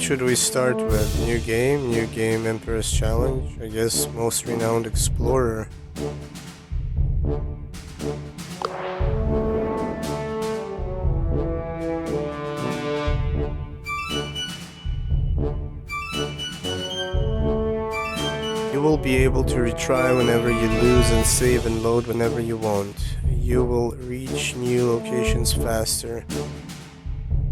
should we start with? New game, Emperor's Challenge. I guess most renowned explorer. You will be able to retry whenever you lose and save and load whenever you want. You will reach new locations faster.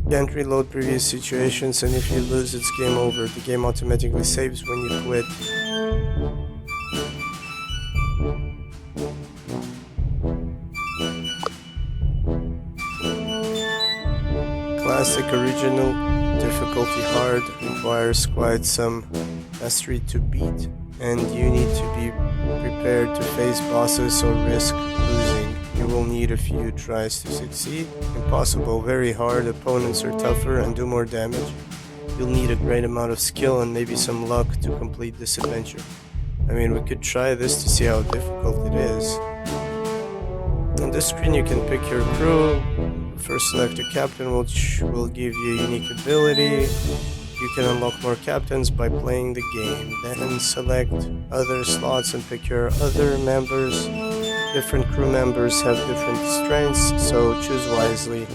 Can't reload previous situations, and if you lose, it's game over. The game automatically saves when you quit. Classic original, difficulty hard, requires quite some mastery to beat, and you need to be prepared to face bosses or risk losing. You will need a few tries to succeed. Impossible, very hard, opponents are tougher and do more damage. You'll need a great amount of skill and maybe some luck to complete this adventure. I mean, we could try this to see how difficult it is. On this screen you can pick your crew. First select a captain, which will give you a unique ability. You can unlock more captains by playing the game. Then select other slots and pick your other members. Different crew members have different strengths, so choose wisely.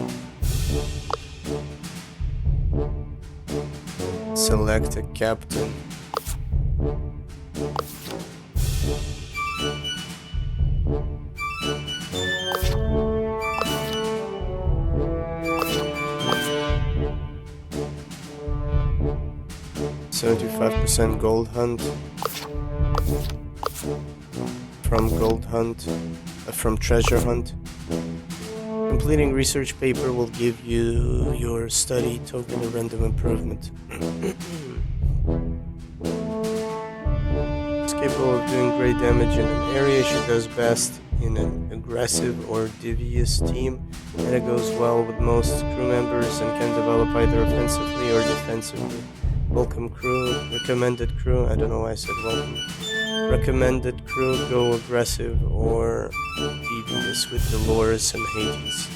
Select a captain. $75% gold hunt. From treasure hunt. Completing research paper will give you your study token of random improvement. It's capable of doing great damage in an area. She does best in an aggressive or devious team, and it goes well with most crew members and can develop either offensively or defensively. Welcome crew, recommended crew, I don't know why I said welcome. Recommended crew, go aggressive or devious with Dolores and Hades.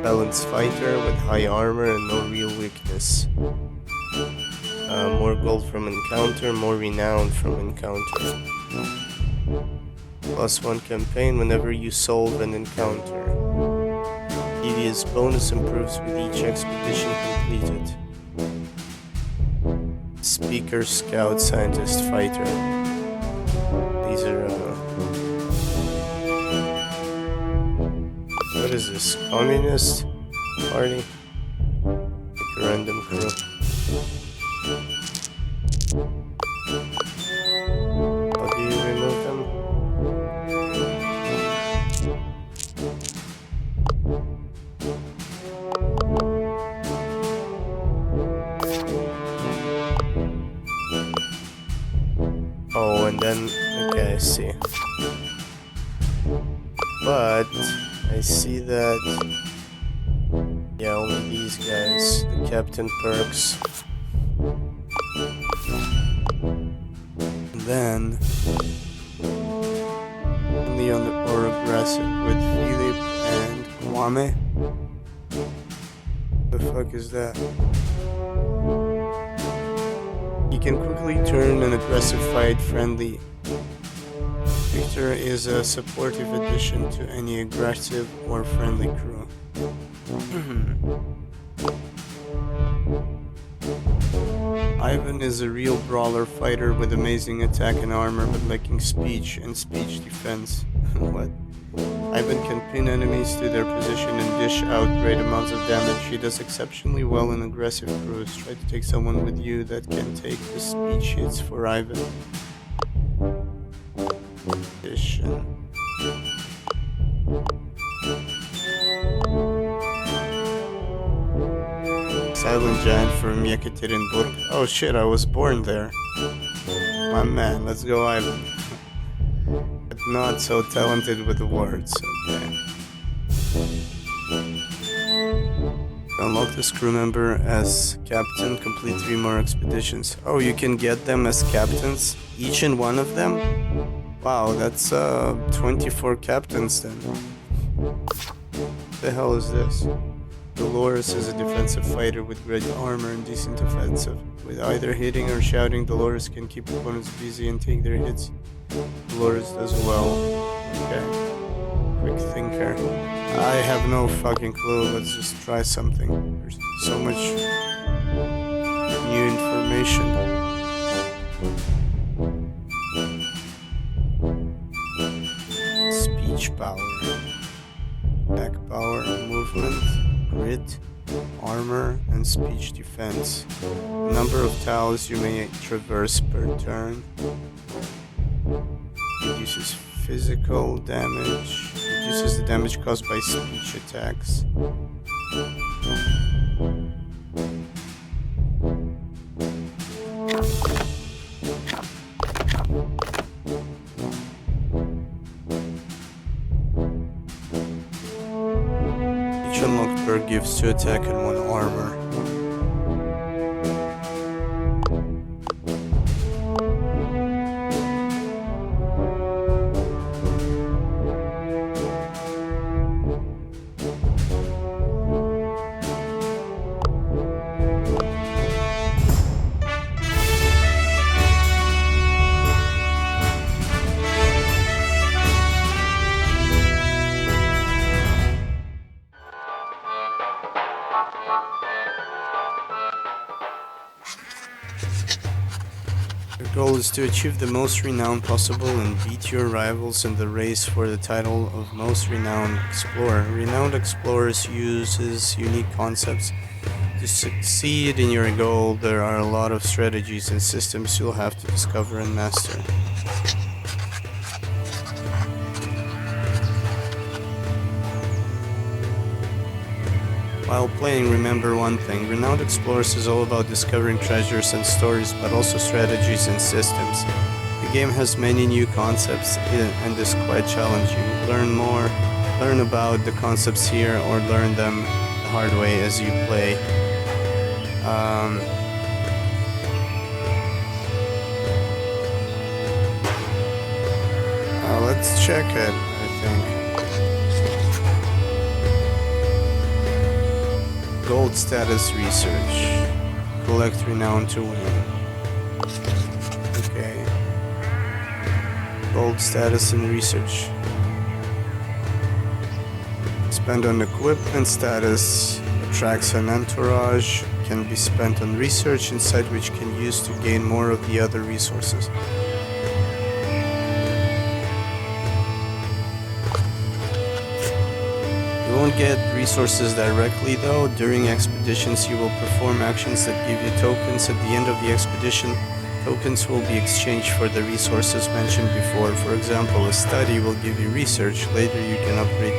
Balanced fighter with high armor and no real weakness. More gold from encounter, more renown from encounter. +1 campaign whenever you solve an encounter. Devious bonus improves with each expedition completed. Speaker, scout, scientist, fighter. These are what is this? Communist party? Pick a random crew. How do you remove them? Oh, and then, okay, I see. But I see that, yeah, only these guys, the captain perks. Then, only on the or aggressive with Philip and Kwame. The fuck is that? You can quickly turn an aggressive fight friendly. Victor is a supportive addition to any aggressive or friendly crew. Ivan is a real brawler fighter with amazing attack and armor but lacking speech and speech defense. What? Ivan can pin enemies to their position and dish out great amounts of damage. He does exceptionally well in aggressive crews. Try to take someone with you that can take the speech hits for Ivan. Addition. Silent Giant from Yekaterinburg. Oh shit, I was born there. My man, let's go Ivan. But not so talented with the words, okay. Unlock this crew member as captain, complete 3 more expeditions. Oh, you can get them as captains? Each and one of them? Wow, that's 24 captains then. The hell is this? Dolores is a defensive fighter with great armor and decent offensive. With either hitting or shouting, Dolores can keep opponents busy and take their hits. Dolores does well. Okay. Quick thinker. I have no fucking clue. Let's just try something. There's so much new information. Speech power. Attack power, movement, grit, armor, and speech defense. Number of tiles you may traverse per turn. Reduces physical damage. Reduces the damage caused by speech attacks. Each unlocked perk gives 2 attack and 1 armor. Your goal is to achieve the most renown possible and beat your rivals in the race for the title of Most Renowned Explorer. Renowned Explorers uses unique concepts. To succeed in your goal, there are a lot of strategies and systems you'll have to discover and master. While playing, remember one thing. Renowned Explorers is all about discovering treasures and stories, but also strategies and systems. The game has many new concepts and is quite challenging. Learn about the concepts here or learn them the hard way as you play. Let's check it, I think. Gold status research. Collect renown to win. Okay. Gold status and research. Spent on equipment status. Attracts an entourage. Can be spent on research inside which can use to gain more of the other resources. You won't get resources directly though. During expeditions you will perform actions that give you tokens. At the end of the expedition, tokens will be exchanged for the resources mentioned before. For example, a study will give you research. Later you can upgrade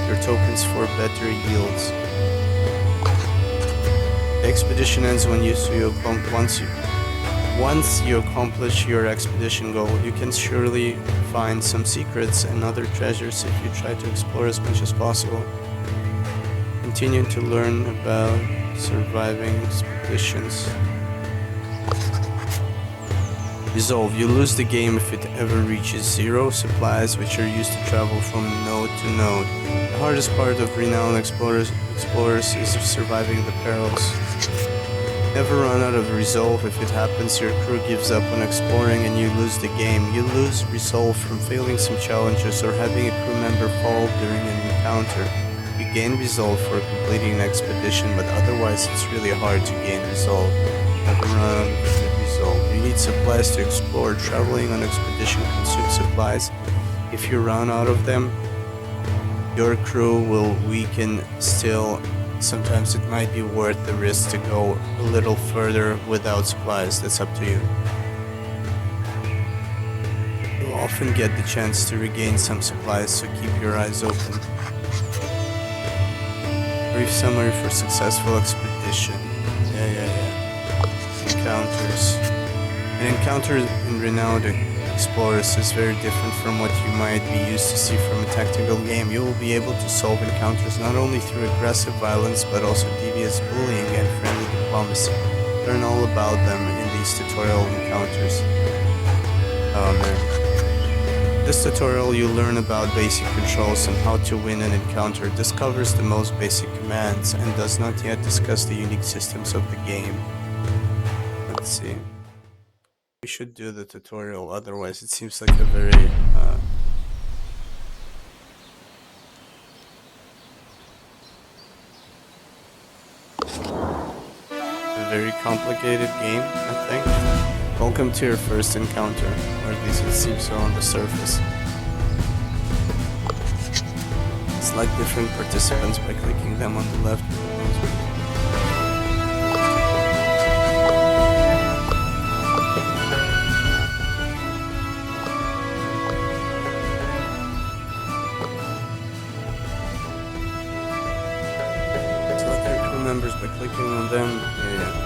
your tokens for better yields. The expedition ends once you accomplish your expedition goal. You can surely find some secrets and other treasures if you try to explore as much as possible. Continue to learn about surviving expeditions. Resolve. You lose the game if it ever reaches 0 supplies, which are used to travel from node to node. The hardest part of Renowned Explorers is surviving the perils. Never run out of resolve. If it happens, your crew gives up on exploring and you lose the game. You lose resolve from failing some challenges or having a crew member fall during an encounter. You gain resolve for completing an expedition, but otherwise it's really hard to gain resolve. Never run out of resolve. You need supplies to explore. Traveling on expedition consumes supplies. If you run out of them, your crew will weaken still. Sometimes it might be worth the risk to go a little further without supplies. That's up to you. You'll often get the chance to regain some supplies, so keep your eyes open. Brief summary for successful expedition. Encounters. An encounter in Renowned Explorers is very different from what you might be used to see from a tactical game. You will be able to solve encounters not only through aggressive violence but also devious bullying and friendly diplomacy. Learn all about them in these tutorial encounters. Oh man. this tutorial, you'll learn about basic controls and how to win an encounter. This covers the most basic commands and does not yet discuss the unique systems of the game. Let's see. We should do the tutorial, otherwise it seems like a very very complicated game, I think. Welcome to your first encounter, or at least it seems so on the surface. Select different participants by clicking them on the left. Select their crew members by clicking on them. Yeah.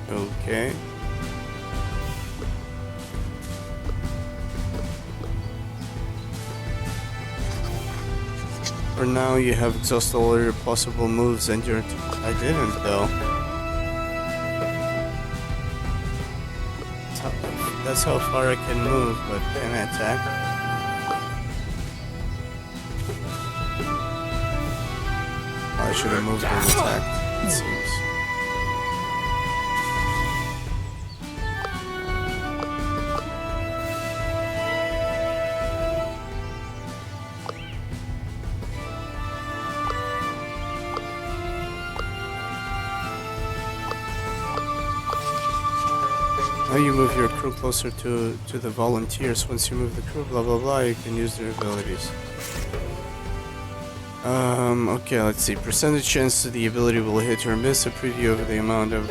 Okay. For now, you have exhausted all your possible moves and you're... I didn't, though. That's how far I can move, but can I attack? I should have moved and attacked, it seems. Now you move your crew closer to the volunteers. Once you move the crew, blah blah blah, you can use their abilities. Okay, let's see. Percentage chance to the ability will hit or miss. A preview of the amount of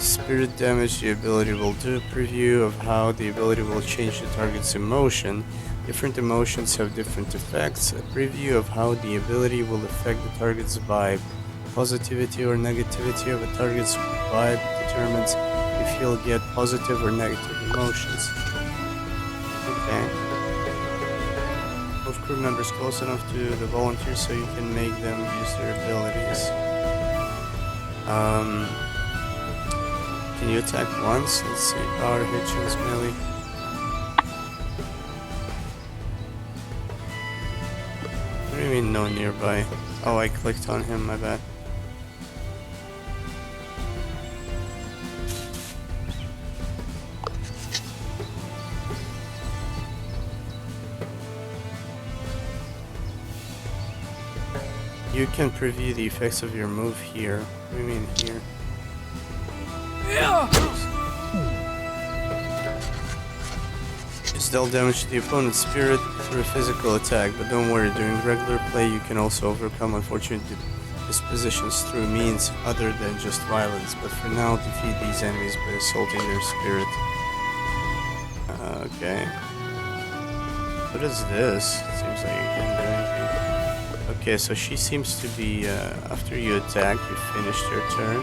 spirit damage the ability will do. A preview of how the ability will change the target's emotion. Different emotions have different effects. A preview of how the ability will affect the target's vibe. Positivity or negativity of a target's vibe determines if you'll get positive or negative emotions. Okay. Move crew members close enough to the volunteers so you can make them use their abilities. Can you attack once? Let's see. Power, hit, chance, melee. What do you mean no nearby? Oh, I clicked on him, my bad. You can preview the effects of your move here. What do you mean here? It's dealt damage to the opponent's spirit through a physical attack, but don't worry, during regular play you can also overcome unfortunate dispositions through means other than just violence, but for now defeat these enemies by assaulting their spirit. Okay. What is this? It seems like you can't do anything. Okay, so she seems to be, after you attack, you finished your turn.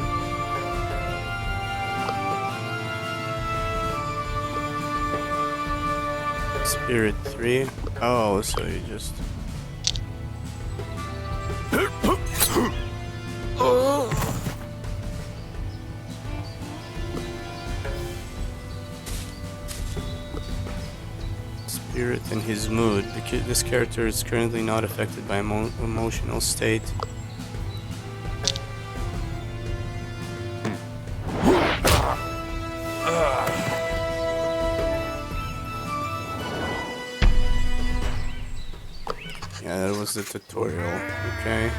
Spirit 3. Oh, so you just... Spirit and his mood. This character is currently not affected by emotional state. Yeah, that was the tutorial. Okay.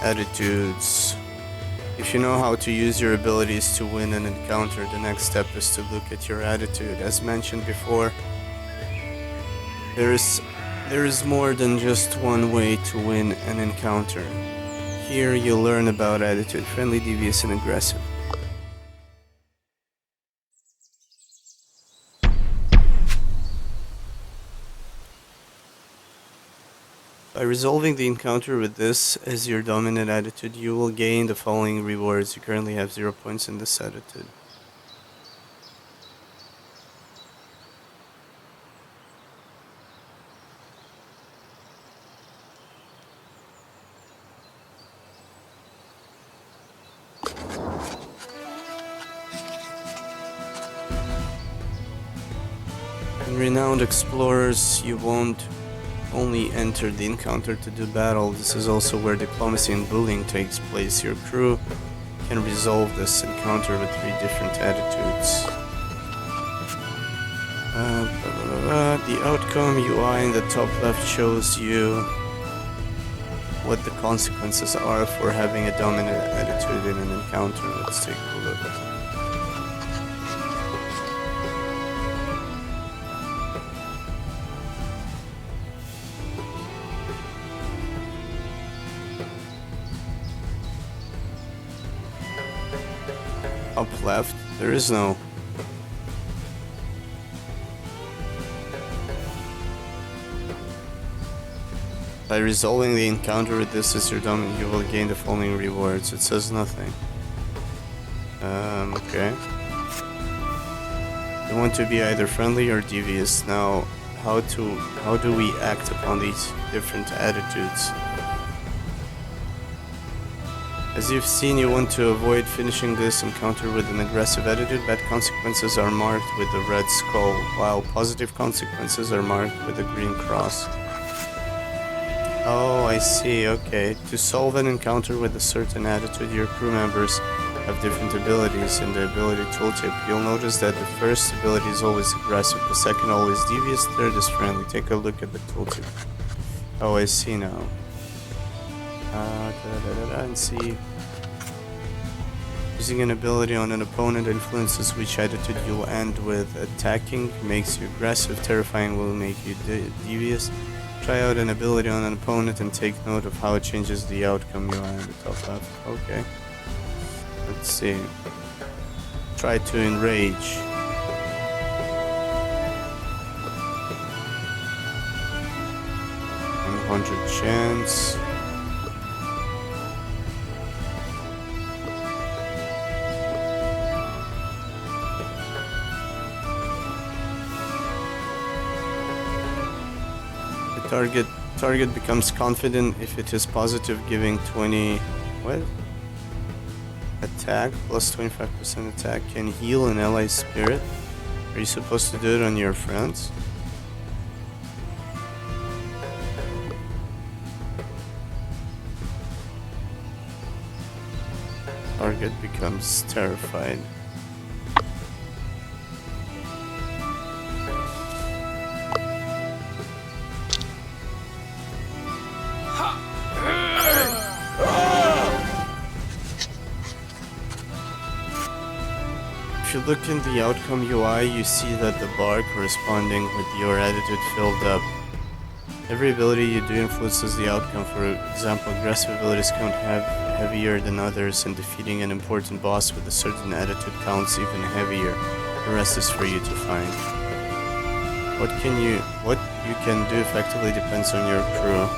Attitudes. If you know how to use your abilities to win an encounter, the next step is to look at your attitude. As mentioned before, there is more than just one way to win an encounter. Here you'll learn about attitude: friendly, devious, and aggressive. By resolving the encounter with this as your dominant attitude, you will gain the following rewards. You currently have 0 points in this attitude. In renowned explorers, you won't only enter the encounter to do battle. This is also where diplomacy and bullying takes place. Your crew can resolve this encounter with 3 different attitudes. The outcome UI in the top left shows you what the consequences are for having a dominant attitude in an encounter. Let's take a look. Up left, there is no. By resolving the encounter with this as your dominant, you will gain the following rewards. It says nothing. Okay. You want to be either friendly or devious. Now, how do we act upon these different attitudes? As you've seen, you want to avoid finishing this encounter with an aggressive attitude. Bad consequences are marked with a red skull, while positive consequences are marked with a green cross. Oh, I see, okay. To solve an encounter with a certain attitude, your crew members have different abilities. In the ability tooltip, you'll notice that the first ability is always aggressive, the second always devious, third is friendly. Take a look at the tooltip. Oh, I see now. And see. Using an ability on an opponent influences which attitude you'll end with. Attacking makes you aggressive, terrifying will make you devious. Try out an ability on an opponent and take note of how it changes the outcome you are in the top left. Okay. Let's see. Try to enrage. $100 chance. Target becomes confident if it is positive, giving 20 attack plus 25% attack. Can heal an ally spirit. Are you supposed to do it on your friends? Target becomes terrified. If you look in the outcome UI, you see that the bar corresponding with your attitude filled up. Every ability you do influences the outcome. For example, aggressive abilities count heavier than others, and defeating an important boss with a certain attitude counts even heavier. The rest is for you to find. What you can do effectively depends on your crew.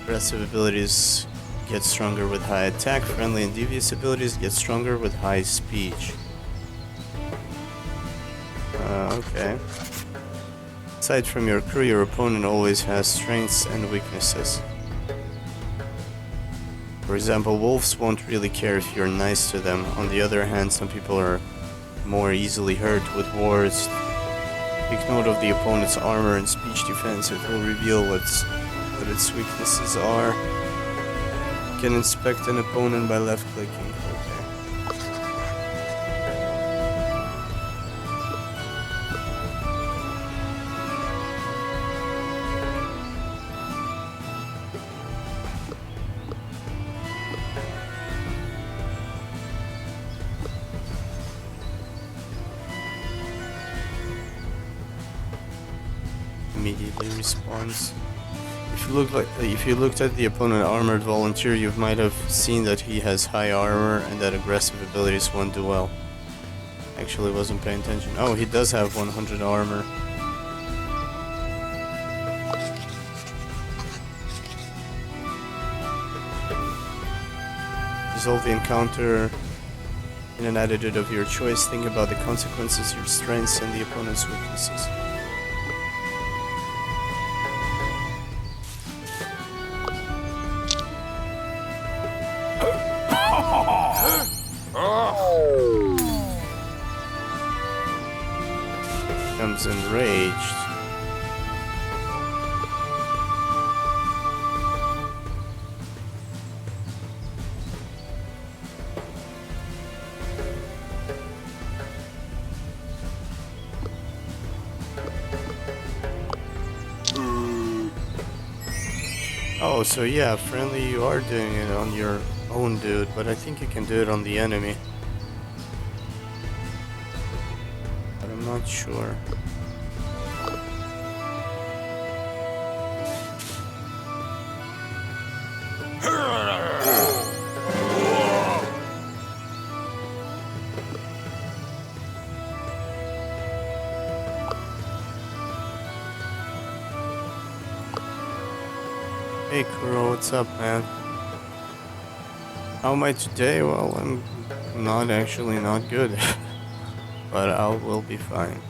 Aggressive abilities get stronger with high attack, friendly and devious abilities get stronger with high speech. Okay. Aside from your crew, your opponent always has strengths and weaknesses. For example, wolves won't really care if you're nice to them. On the other hand, some people are more easily hurt with words. Take note of the opponent's armor and speech defense. It will reveal what its weaknesses are. You can inspect an opponent by left-clicking. Immediately responds. If you looked at the opponent armored volunteer, you might have seen that he has high armor and that aggressive abilities won't do well. Actually wasn't paying attention. Oh, he does have 100 armor. Resolve the encounter in an attitude of your choice. Think about the consequences, your strengths, and the opponent's weaknesses. becomes enraged. Oh, so yeah, friendly, you are doing it on your own dude, but I think you can do it on the enemy. But I'm not sure. Hey Kuro, what's up, man? How am I today? Well, I'm not good, but I will be fine.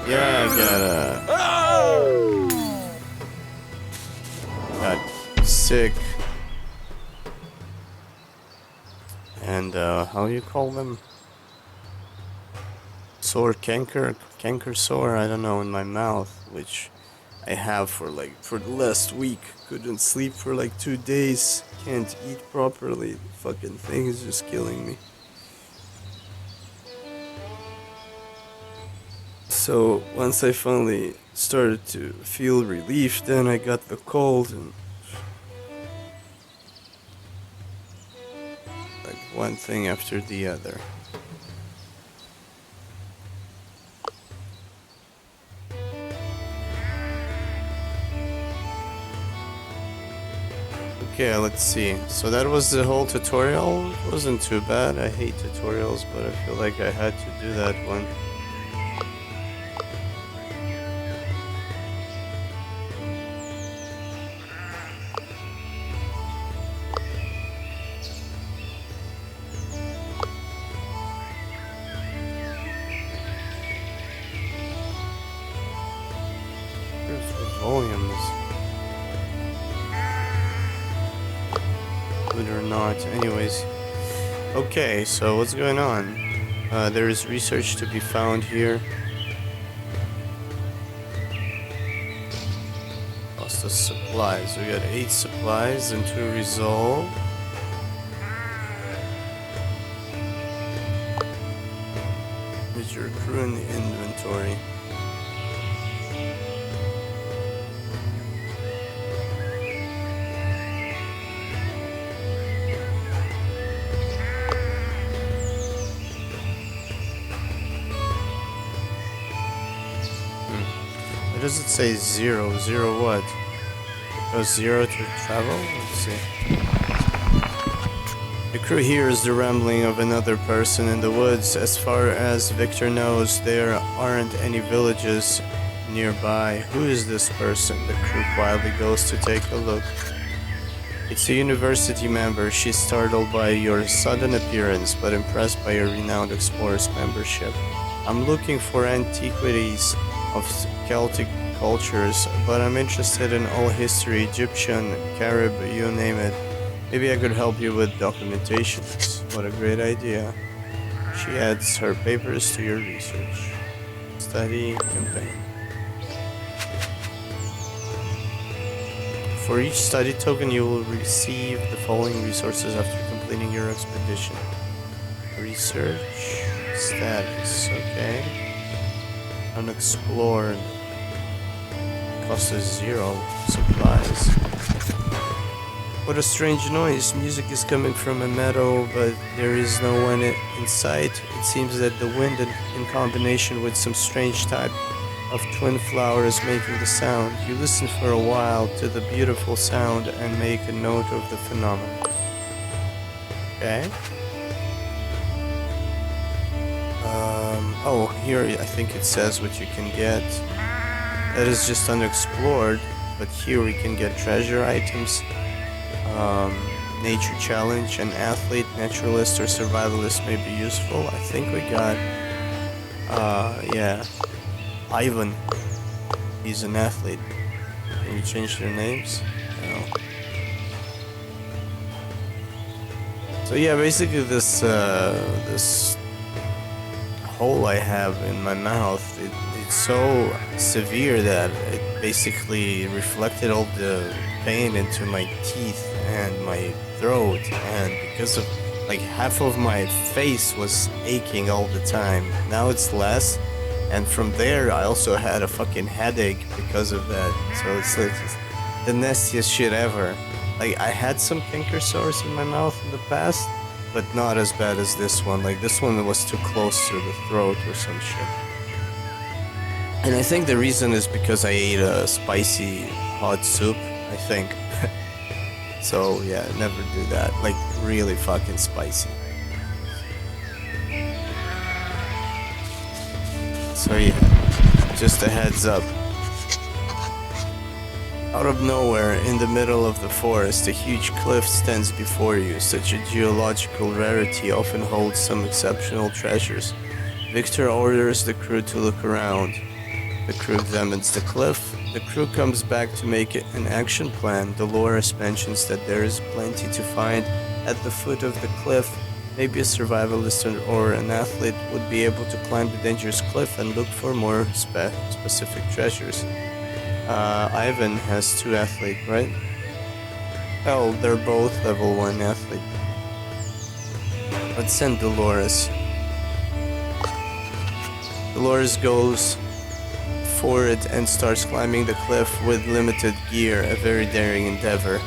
Yeah, I got sick. And how you call them? Sore canker sore, I don't know, in my mouth, which I have for the last week. Couldn't sleep for like 2 days. Can't eat properly. The fucking thing is just killing me. So once I finally started to feel relief, then I got the cold and like one thing after the other. Okay, let's see. So that was the whole tutorial. It wasn't too bad. I hate tutorials, but I feel like I had to do that one. Where's the volumes? Good or not. Anyways. Okay, so what's going on? There is research to be found here. Cost of supplies. We got 8 supplies and 2 resolve. Is your crew in the inventory? Why does it say 0? 0 what? Oh, 0 to travel? Let's see. The crew hears the rambling of another person in the woods. As far as Victor knows, there aren't any villages nearby. Who is this person? The crew quietly goes to take a look. It's a university member. She's startled by your sudden appearance, but impressed by your renowned explorer's membership. I'm looking for antiquities of Celtic cultures, but I'm interested in all history, Egyptian, Carib, you name it. Maybe I could help you with documentation. What a great idea. She adds her papers to your research. Study campaign. For each study token, you will receive the following resources after completing your expedition. Research status, okay. Unexplored. Cost is 0. Supplies. What a strange noise. Music is coming from a meadow, but there is no one in sight. It seems that the wind in combination with some strange type of twin flowers making the sound. You listen for a while to the beautiful sound and make a note of the phenomenon. Okay. Oh, here I think it says what you can get. That is just unexplored, but here we can get treasure items. nature challenge. An athlete, naturalist, or survivalist may be useful. I think we got, yeah, Ivan. He's an athlete. Can you change their names? No. So yeah, basically this hole I have in my mouth, it's so severe that it basically reflected all the pain into my teeth and my throat, and because of like half of my face was aching all the time. Now it's less, and from there I also had a fucking headache because of that. So it's like just the nastiest shit ever. Like I had some canker sores in my mouth in the past, but not as bad as this one. Like this one was too close to the throat or some shit. And I think the reason is because I ate a spicy hot soup, I think. So yeah, never do that. Like really fucking spicy. So yeah, just a heads up. Out of nowhere, in the middle of the forest, a huge cliff stands before you. Such a geological rarity often holds some exceptional treasures. Victor orders the crew to look around. The crew examines the cliff. The crew comes back to make an action plan. Dolores mentions that there is plenty to find at the foot of the cliff. Maybe a survivalist or an athlete would be able to climb the dangerous cliff and look for more specific treasures. Ivan has 2 athlete, right? Oh, they're both level 1 athlete. Let's send Dolores. Dolores goes for it and starts climbing the cliff with limited gear, a very daring endeavor.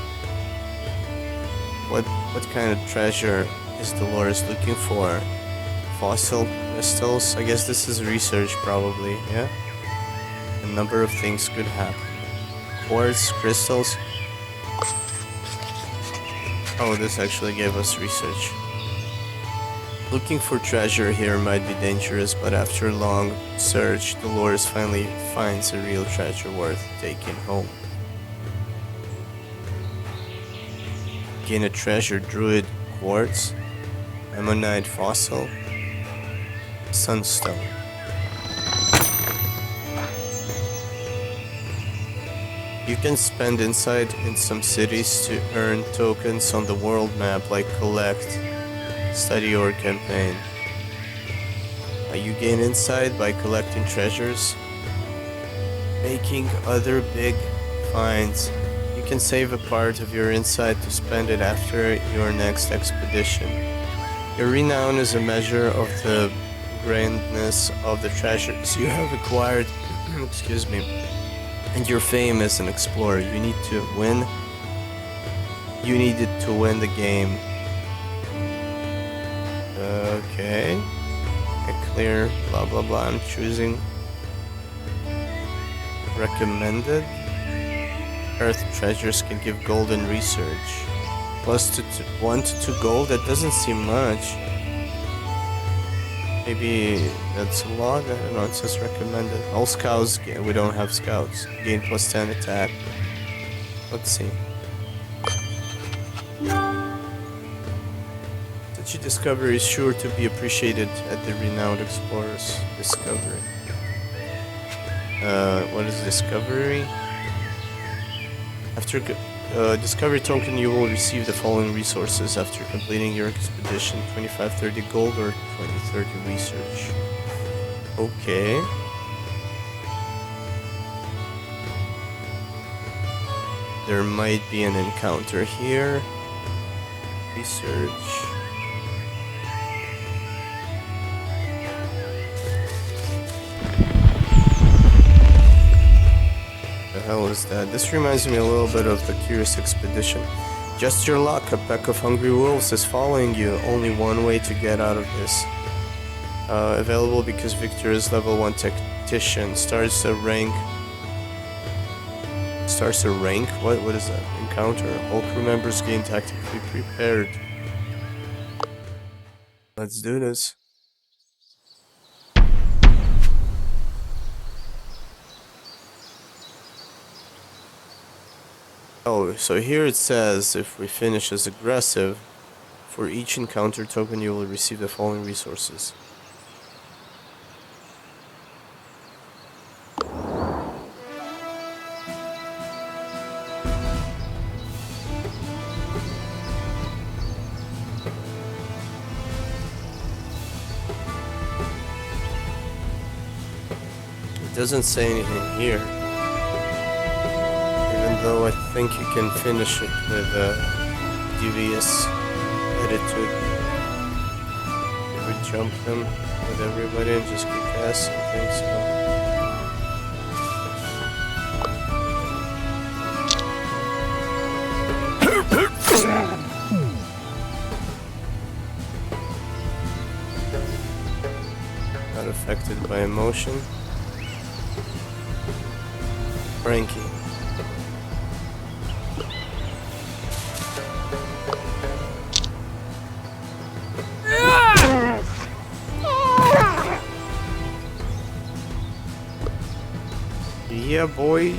What kind of treasure is Dolores looking for? Fossil crystals? I guess this is research probably, yeah? A number of things could happen. Quartz, crystals. Oh, this actually gave us research. Looking for treasure here might be dangerous, but after a long search, Dolores finally finds a real treasure worth taking home. Gain a treasure, druid quartz, ammonite fossil, sunstone. You can spend insight in some cities to earn tokens on the world map, like collect, study, or campaign. You gain insight by collecting treasures, making other big finds. You can save a part of your insight to spend it after your next expedition. Your renown is a measure of the grandness of the treasures you have acquired. Excuse me. And your fame as an explorer. You need to win. You needed to win the game. Okay. A clear blah blah blah. I'm choosing recommended. Earth treasures can give golden research. Plus 1 to 2 gold. That doesn't seem much. Maybe that's a lot. I don't know. It says recommended. All scouts. We don't have scouts. Gain plus 10 attack. Let's see. Such a discovery is sure to be appreciated at the renowned explorer's discovery. What is discovery? After discovery token, you will receive the following resources after completing your expedition: 25-30 gold or 20-30 research. Okay. There might be an encounter here. Research. The hell is that? This reminds me a little bit of the Curious Expedition. Just your luck, a pack of hungry wolves is following you. Only one way to get out of this. Available because Victor is level 1 tactician. Starts a rank. What is that? Encounter. All crew members gain tactically prepared. Let's do this. Oh, so here it says if we finish as aggressive, for each encounter token you will receive the following resources. It doesn't say anything here. Even though I think you can finish it with devious attitude. If we jump them with everybody and just kick ass, I think so. Not affected by emotion. Frankie. Yeah, boy.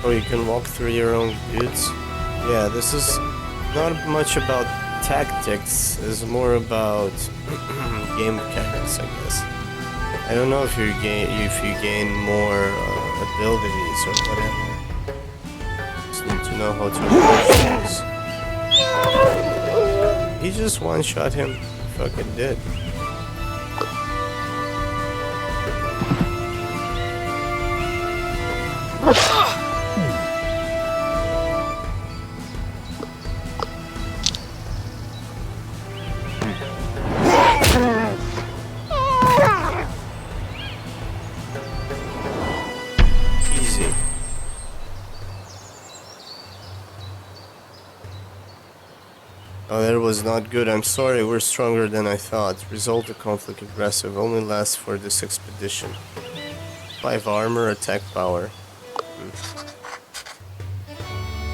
Oh, you can walk through your own dudes. Yeah, this is not much about tactics. It's more about game mechanics, I guess. I don't know if you gain more abilities or whatever. Just need to know how to approach things. He just one-shot him. Fucking did. Easy. Oh, that was not good. I'm sorry, we're stronger than I thought. Result of conflict aggressive. Only lasts for this expedition. 5 armor, attack power.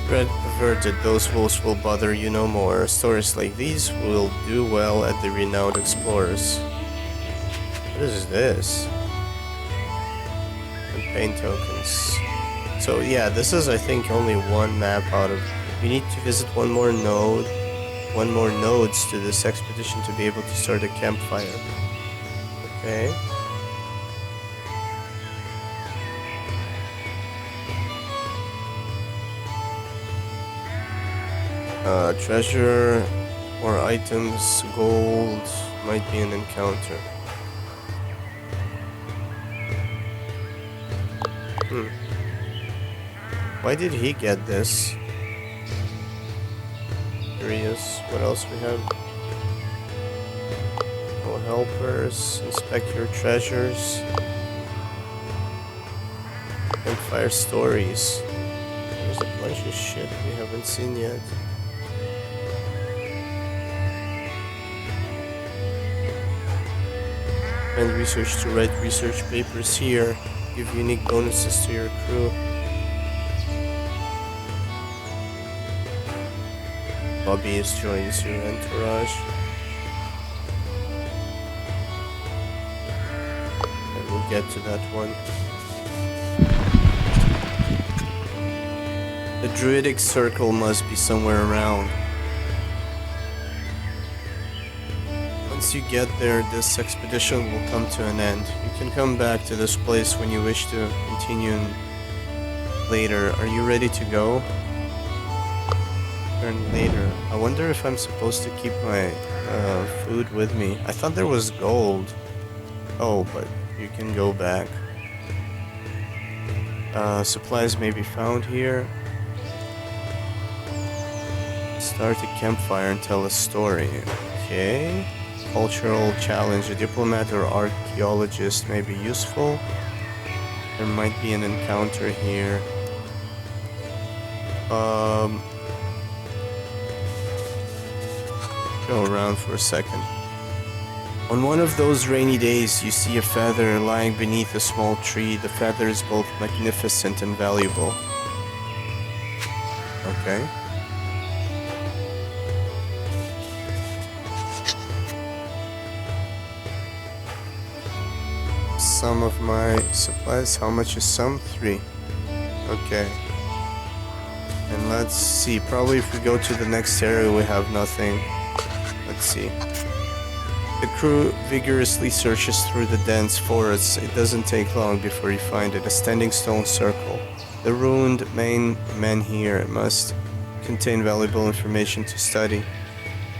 Threat averted. Those wolves will bother you no more. Stories like these will do well at the renowned explorers. What is this? Campaign tokens. So yeah, this is I think only one map out of... You need to visit one more nodes to this expedition to be able to start a campfire. Okay. Treasure or items, gold, might be an encounter. Why did he get this? Curious. What else we have? Oh, helpers. Inspect your treasures. Campfire stories. There's a bunch of shit we haven't seen yet. And research to write research papers here. Give unique bonuses to your crew. Lobbyist joins your entourage. And we'll get to that one. The Druidic Circle must be somewhere around. Once you get there, this expedition will come to an end. You can come back to this place when you wish to continue later. Are you ready to go? Turn later. I wonder if I'm supposed to keep my food with me. I thought there was gold. Oh, but you can go back. Supplies may be found here. Start a campfire and tell a story. Okay. Cultural challenge. A diplomat or archaeologist may be useful. There might be an encounter here. Go around for a second. On one of those rainy days, you see a feather lying beneath a small tree. The feather is both magnificent and valuable. Okay. some of my supplies. How much is some? 3. Okay. And let's see. Probably if we go to the next area, we have nothing. Let's see. The crew vigorously searches through the dense forests. It doesn't take long before you find it. A standing stone circle. The ruined main menhir must contain valuable information to study.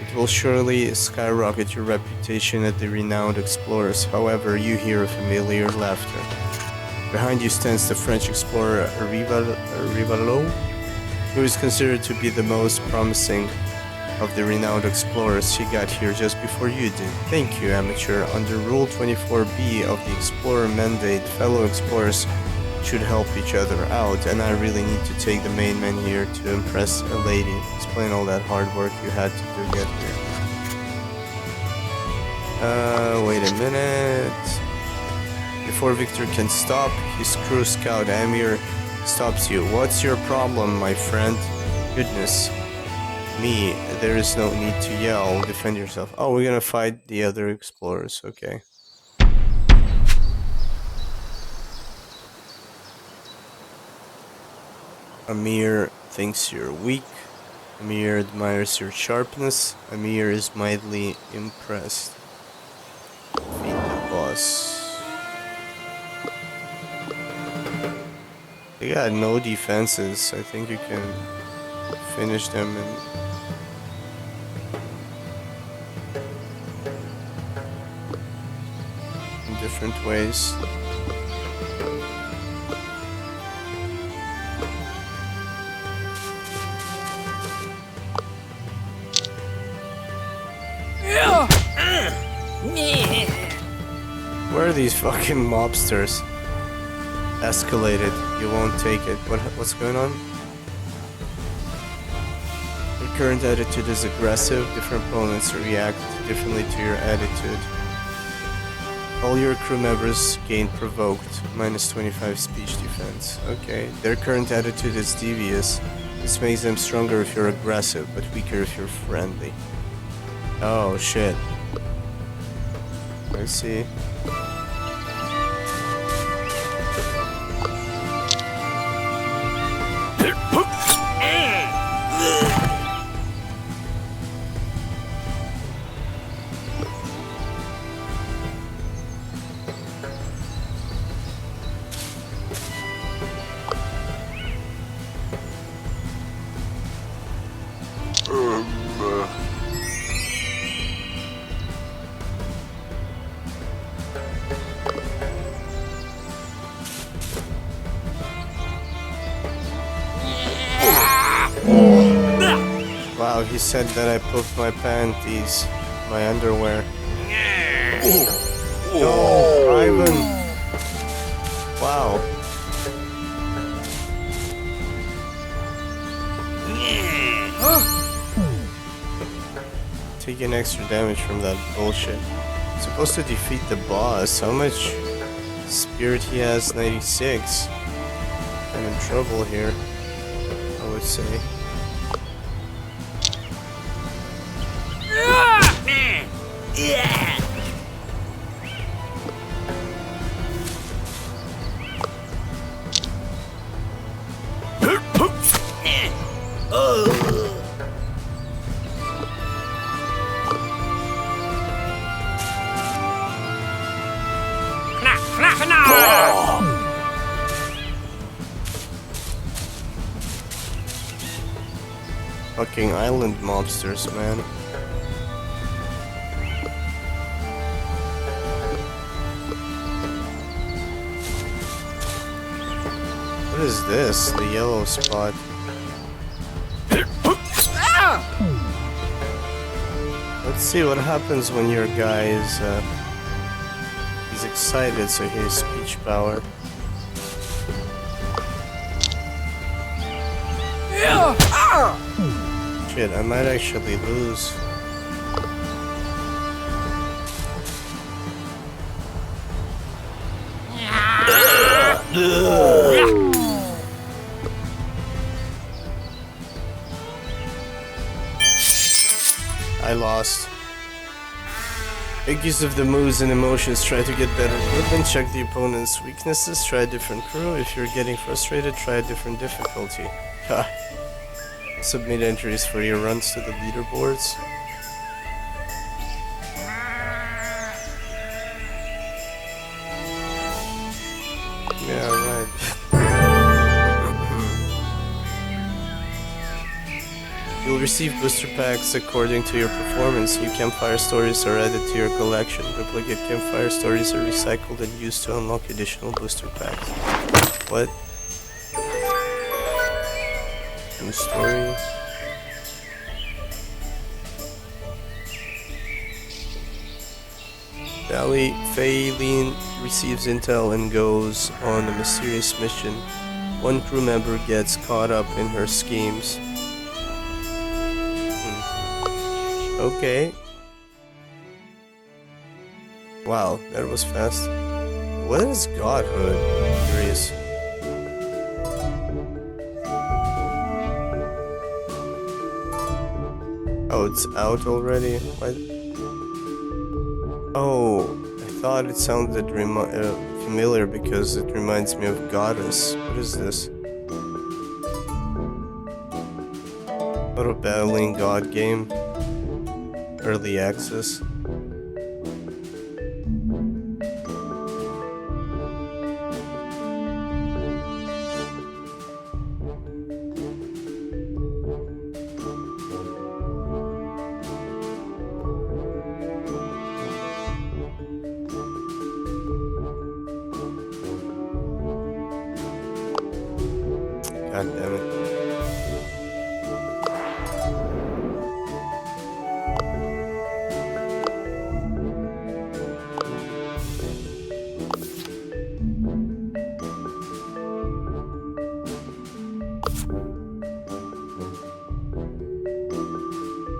It will surely skyrocket your reputation at the renowned explorers. However, you hear a familiar laughter. Behind you stands the French explorer Rivalot, who is considered to be the most promising of the renowned explorers. He got here just before you did. Thank you, amateur. Under Rule 24B of the Explorer Mandate, fellow explorers should help each other out, and I really need to take the main menhir to impress a lady. Explain all that hard work you had to do get here. Wait a minute. Before Victor can stop, his crew scout Amir stops you. What's your problem, my friend? Goodness me, there is no need to yell. Defend yourself. Oh, we're gonna fight the other explorers. Okay. Amir thinks you're weak. Amir admires your sharpness. Amir is mildly impressed. Defeat the boss. They got no defenses. I think you can finish them in different ways. Where are these fucking mobsters? Escalated. You won't take it. What's going on? Your current attitude is aggressive. Different opponents react differently to your attitude. All your crew members gain provoked. Minus 25 speech defense. Okay. Their current attitude is devious. This makes them stronger if you're aggressive, but weaker if you're friendly. Oh shit. I see. Wow, he said that I pooped my panties, my underwear. No, Ivan. Wow. Taking extra damage from that bullshit. Supposed to defeat the boss. How much spirit he has? 96. I'm in trouble here, I would say. Fucking island monsters, man. What is this? The yellow spot. Let's see what happens when your guy is, he's excited, so he has speech power. Shit, I might actually lose. I lost. Make use of the moves and emotions, try to get better equipment, check the opponent's weaknesses, try a different crew. If you're getting frustrated, try a different difficulty. Ha. Submit entries for your runs to the leaderboards. Yeah, right. You'll receive booster packs according to your performance. New campfire stories are added to your collection. Duplicate campfire stories are recycled and used to unlock additional booster packs. What? New story. Faylene receives intel and goes on a mysterious mission. One crew member gets caught up in her schemes. Okay. Wow, that was fast. What is godhood? I'm curious. Oh, it's out already? What? Oh, I thought it sounded familiar because it reminds me of Goddess. What is this? What a battling god game. Early access. God damn it.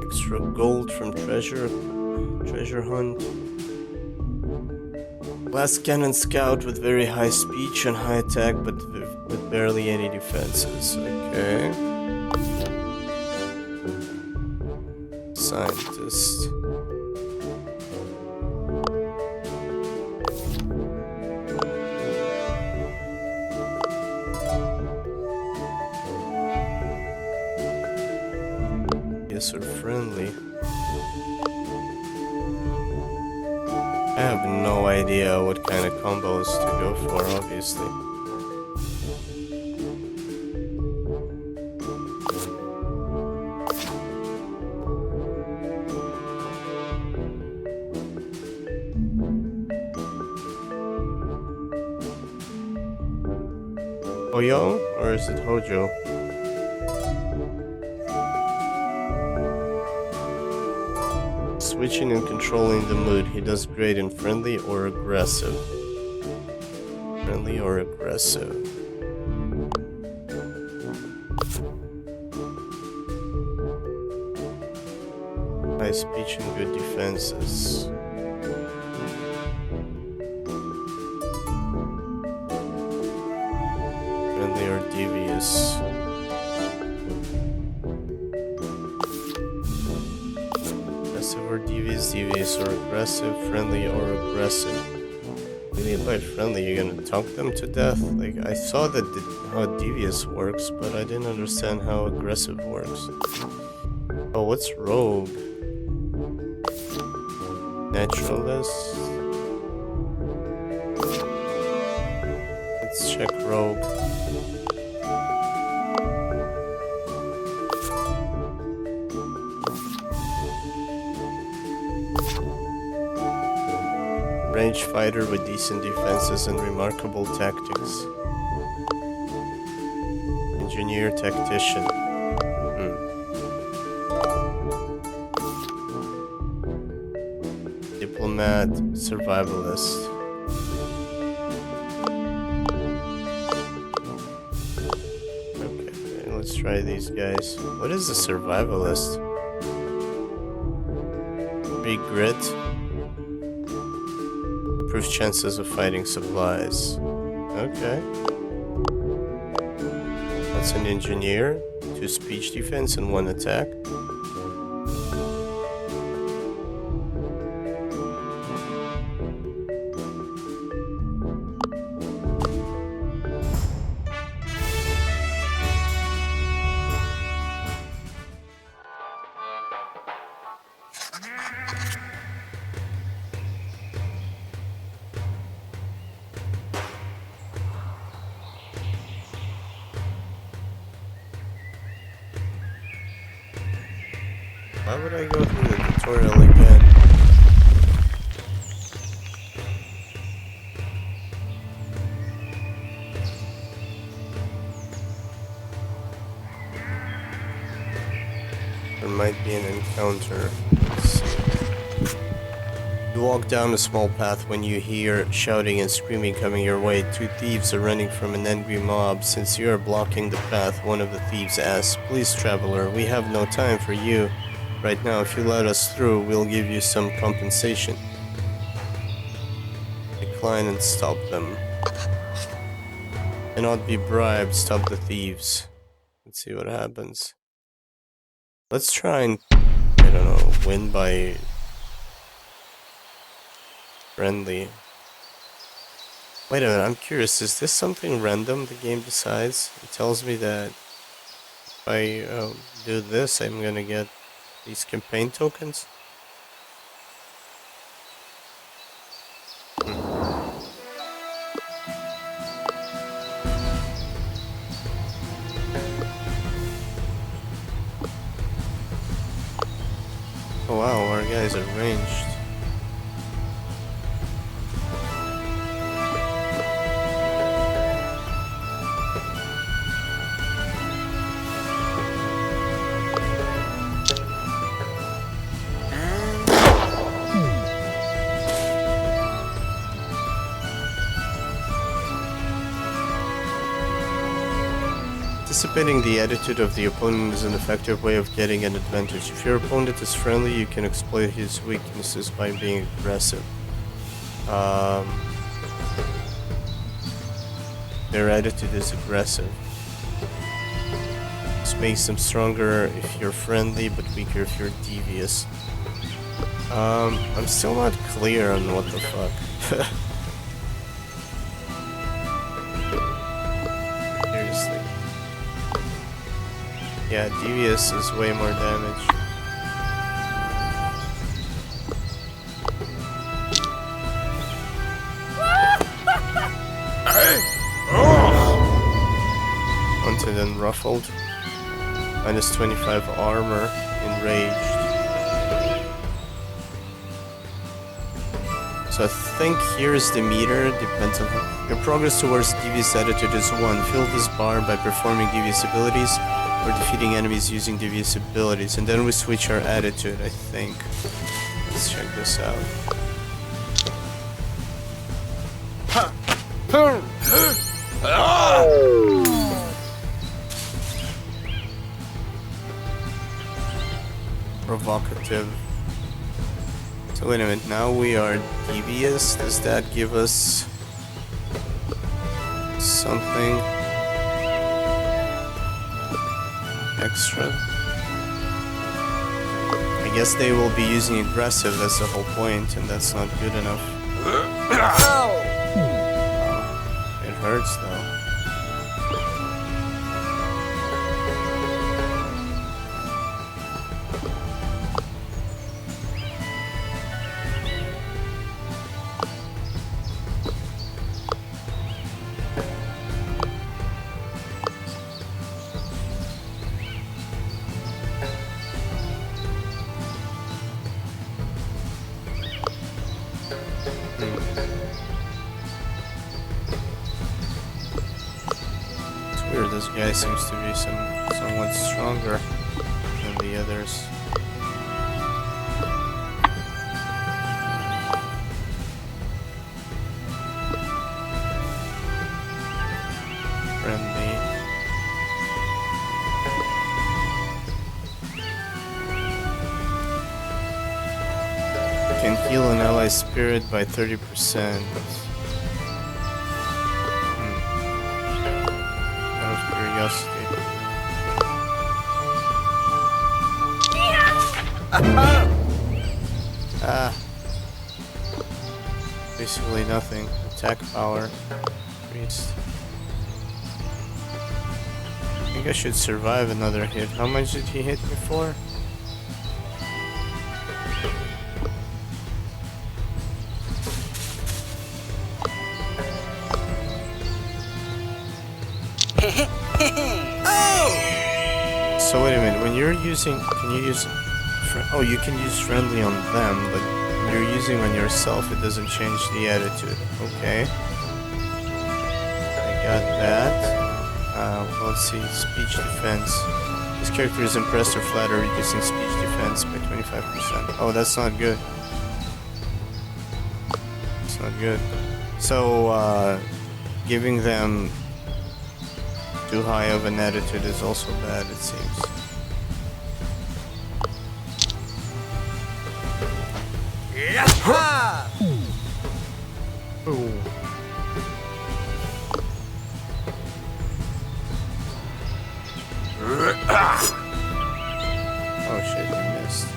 Extra gold from treasure hunt. Last cannon scout with very high speech and high attack, but with barely any defenses. Okay. Scientist. Yes, are friendly. I have no idea what kind of combos to go for, obviously. Hoyo? Or is it Hojo? Switching and controlling the mood. He does great in friendly or aggressive. Friendly or aggressive. High speech and good defenses. Friendly or devious. Or devious or aggressive, friendly or aggressive. What do you mean by friendly? You're gonna talk them to death? Like, I saw that how devious works, but I didn't understand how aggressive works. Oh, what's rogue? Naturalist. Let's check rogue. Range fighter with decent defenses and remarkable tactics. Engineer tactician. Diplomat survivalist. Okay, let's try these guys. What is a survivalist? Regret. Improves chances of fighting supplies. Okay. That's an engineer. 2 speech defense and 1 attack. Why would I go through the tutorial again? There might be an encounter. Let's see. You walk down a small path when you hear shouting and screaming coming your way. Two thieves are running from an angry mob. Since you are blocking the path, one of the thieves asks, "Please, traveler, we have no time for you right now. If you let us through, we'll give you some compensation." Decline and stop them. Cannot be bribed. Stop the thieves. Let's see what happens. Let's try and, I don't know, win by friendly. Wait a minute, I'm curious, is this something random the game decides? It tells me that if I do this, I'm gonna get these campaign tokens? Oh wow, our guys are ranged. Anticipating the attitude of the opponent is an effective way of getting an advantage. If your opponent is friendly, you can exploit his weaknesses by being aggressive. Their attitude is aggressive. This makes them stronger if you're friendly, but weaker if you're devious. I'm still not clear on what the fuck. Seriously. Yeah, devious is way more damage. Haunted and ruffled. Minus 25 armor. Enraged. So I think here's the meter. Depends on your progress towards devious attitude is 1. Fill this bar by performing devious abilities or defeating enemies using devious abilities, and then we switch our attitude, I think. Let's check this out. Provocative. So wait a minute, now we are devious. Does that give us something extra? I guess they will be using aggressive, that's the whole point, and that's not good enough. It hurts though. This guy seems to be somewhat stronger than the others. Friendly. Can heal an ally's spirit by 30%. Basically nothing. Attack power increased. I think I should survive another hit. How much did he hit me for? So wait a minute, when you're using, can you use Oh, you can use friendly on them, but when you're using on yourself, it doesn't change the attitude. Okay. I got that. Let's see. Speech defense. This character is impressed or flattered, reducing speech defense by 25%. Oh, that's not good. It's not good. So, giving them too high of an attitude is also bad, it seems. Ooh. Oh shit, I missed.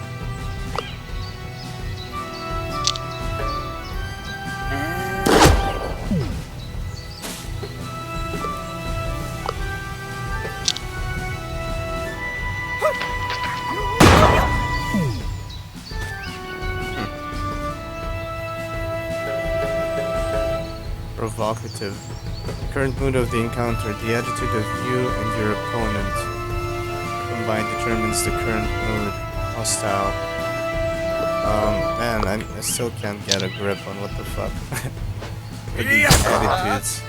Provocative. The current mood of the encounter, the attitude of you and your opponent combined determines the current mood. Hostile. Man, I still can't get a grip on what the fuck. With these attitudes.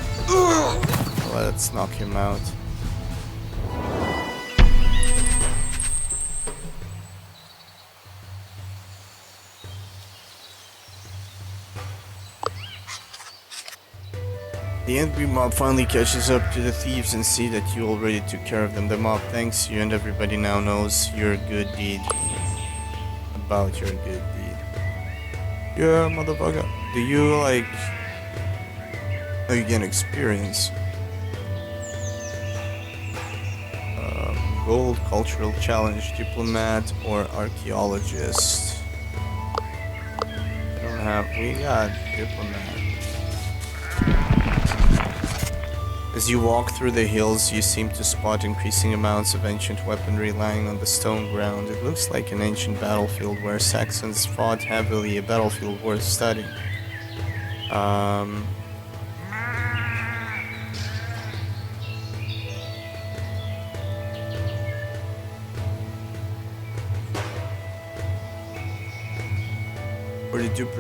Let's knock him out. The angry mob finally catches up to the thieves and see that you already took care of them. The mob thanks you and everybody now knows your good deed. About your good deed. Yeah, motherfucker. Do you like... Oh, you get experience. Gold, cultural challenge, diplomat, or archaeologist. We got diplomat. As you walk through the hills, you seem to spot increasing amounts of ancient weaponry lying on the stone ground. It looks like an ancient battlefield where Saxons fought heavily, a battlefield worth studying.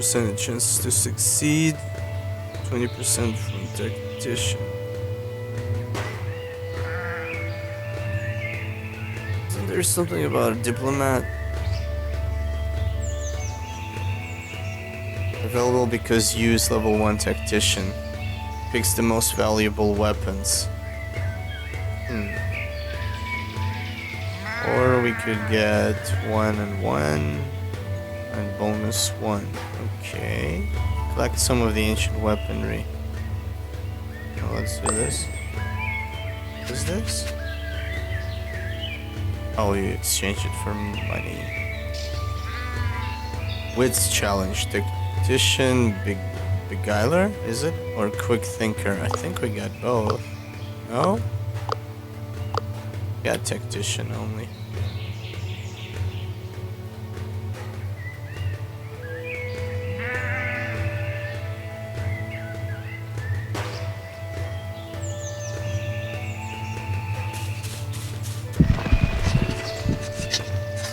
%, chances to succeed, 20% from tactician. There's something about a diplomat. Available because use level 1 tactician. Picks the most valuable weapons. Or we could get 1 and 1 and bonus 1. Okay. Collect some of the ancient weaponry. Now let's do this. What is this? Oh, you exchange it for money. Wits challenge. Tactician, beguiler, is it? Or quick thinker? I think we got both. No? Got tactician only.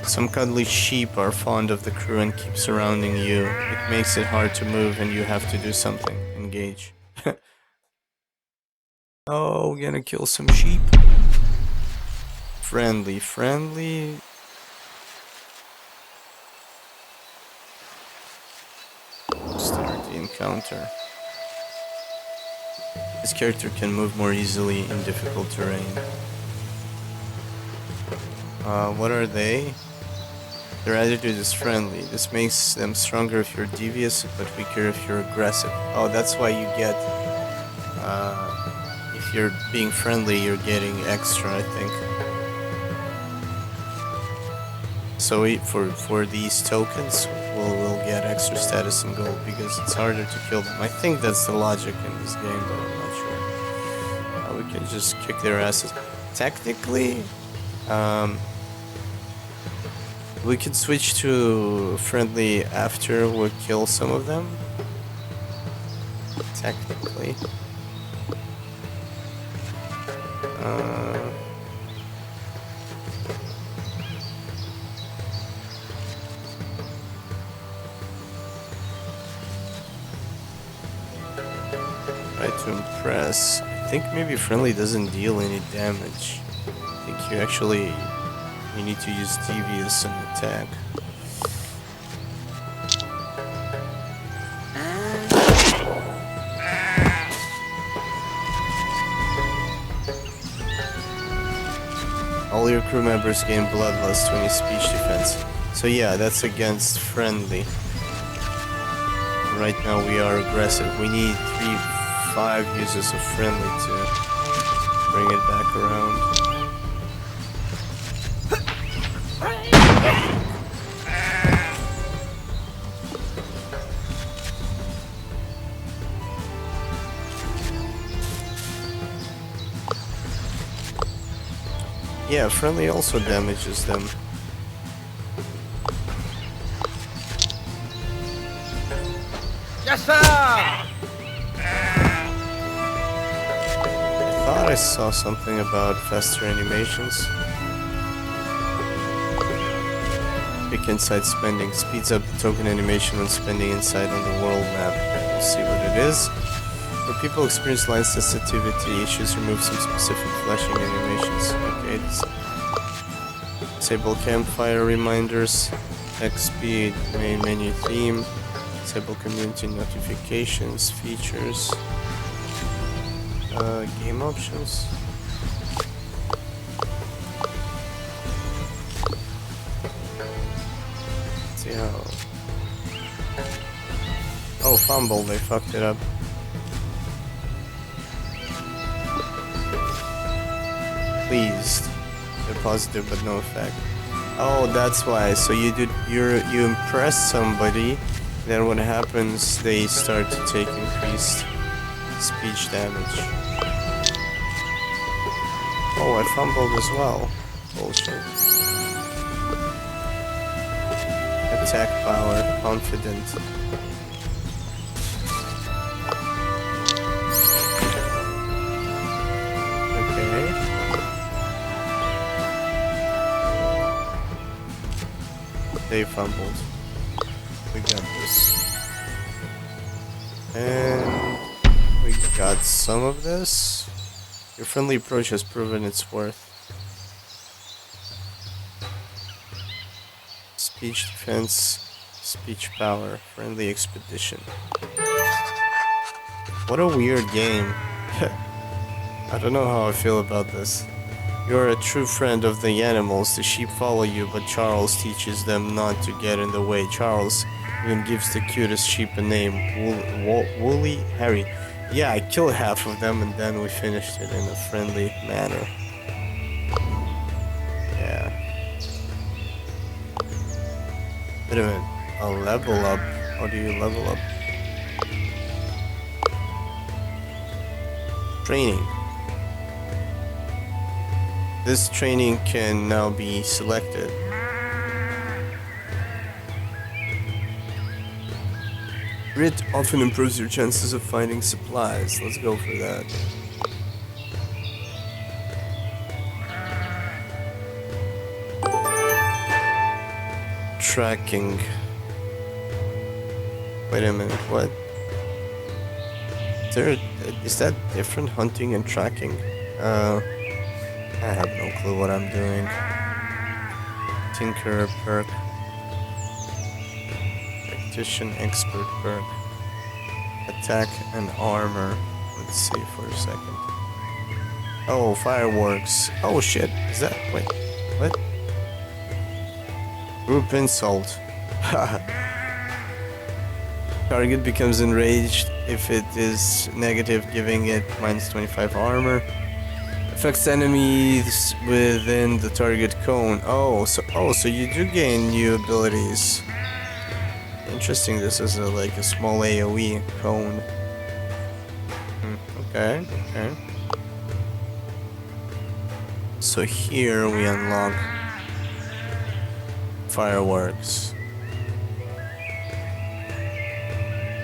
Some cuddly sheep are fond of the crew and keep surrounding you. It makes it hard to move and you have to do something. Engage. Oh, we're gonna kill some sheep. Friendly. Start the encounter. This character can move more easily in difficult terrain. What are they? Their attitude is friendly. This makes them stronger if you're devious, but weaker if you're aggressive. Oh, that's why you get... if you're being friendly, you're getting extra, I think. So for these tokens, we'll get extra status and gold because it's harder to kill them. I think that's the logic in this game, but I'm not sure. We can just kick their asses. Technically, we could switch to friendly after we kill some of them. Technically. to impress. I think maybe friendly doesn't deal any damage. I think you need to use devious and attack. All your crew members gain bloodlust when you speech defense. So yeah, that's against friendly. Right now we are aggressive. We need 5 uses of friendly to bring it back around. Yeah, friendly also damages them. Yes, sir! I thought I saw something about faster animations. Pick inside spending. Speeds up the token animation when spending inside on the world map. We'll see what it is. Where people experience line sensitivity issues, remove some specific flashing animations. Okay, disable campfire reminders, text speed, main menu theme, disable community notifications, features, game options. Let's see how. Oh, fumble, they fucked it up. Pleased. They're positive but no effect. Oh, that's why. So you impress somebody, then what happens? They start to take increased speech damage. Oh, I fumbled as well. Bullshit. Attack power, confident. They fumbled. We got this. And we got some of this. Your friendly approach has proven its worth. Speech defense, speech power, friendly expedition. What a weird game. I don't know how I feel about this. You're a true friend of the animals. The sheep follow you, but Charles teaches them not to get in the way. Charles even gives the cutest sheep a name, Woolly Harry. Yeah, I killed half of them and then we finished it in a friendly manner. Yeah. Wait a minute. A level up. How do you level up? Training. This training can now be selected. Grit often improves your chances of finding supplies. Let's go for that. Tracking. Wait a minute, what? Is that different, hunting and tracking? I have no clue what I'm doing. Tinker perk. Tactician expert perk. Attack and armor. Let's see for a second. Oh, fireworks. Oh shit. Is that... Wait. What? Group insult. Target becomes enraged if it is negative, giving it minus 25 armor. Affects enemies within the target cone. Oh, so you do gain new abilities. Interesting. This is like a small AOE cone. Okay. So here we unlock fireworks.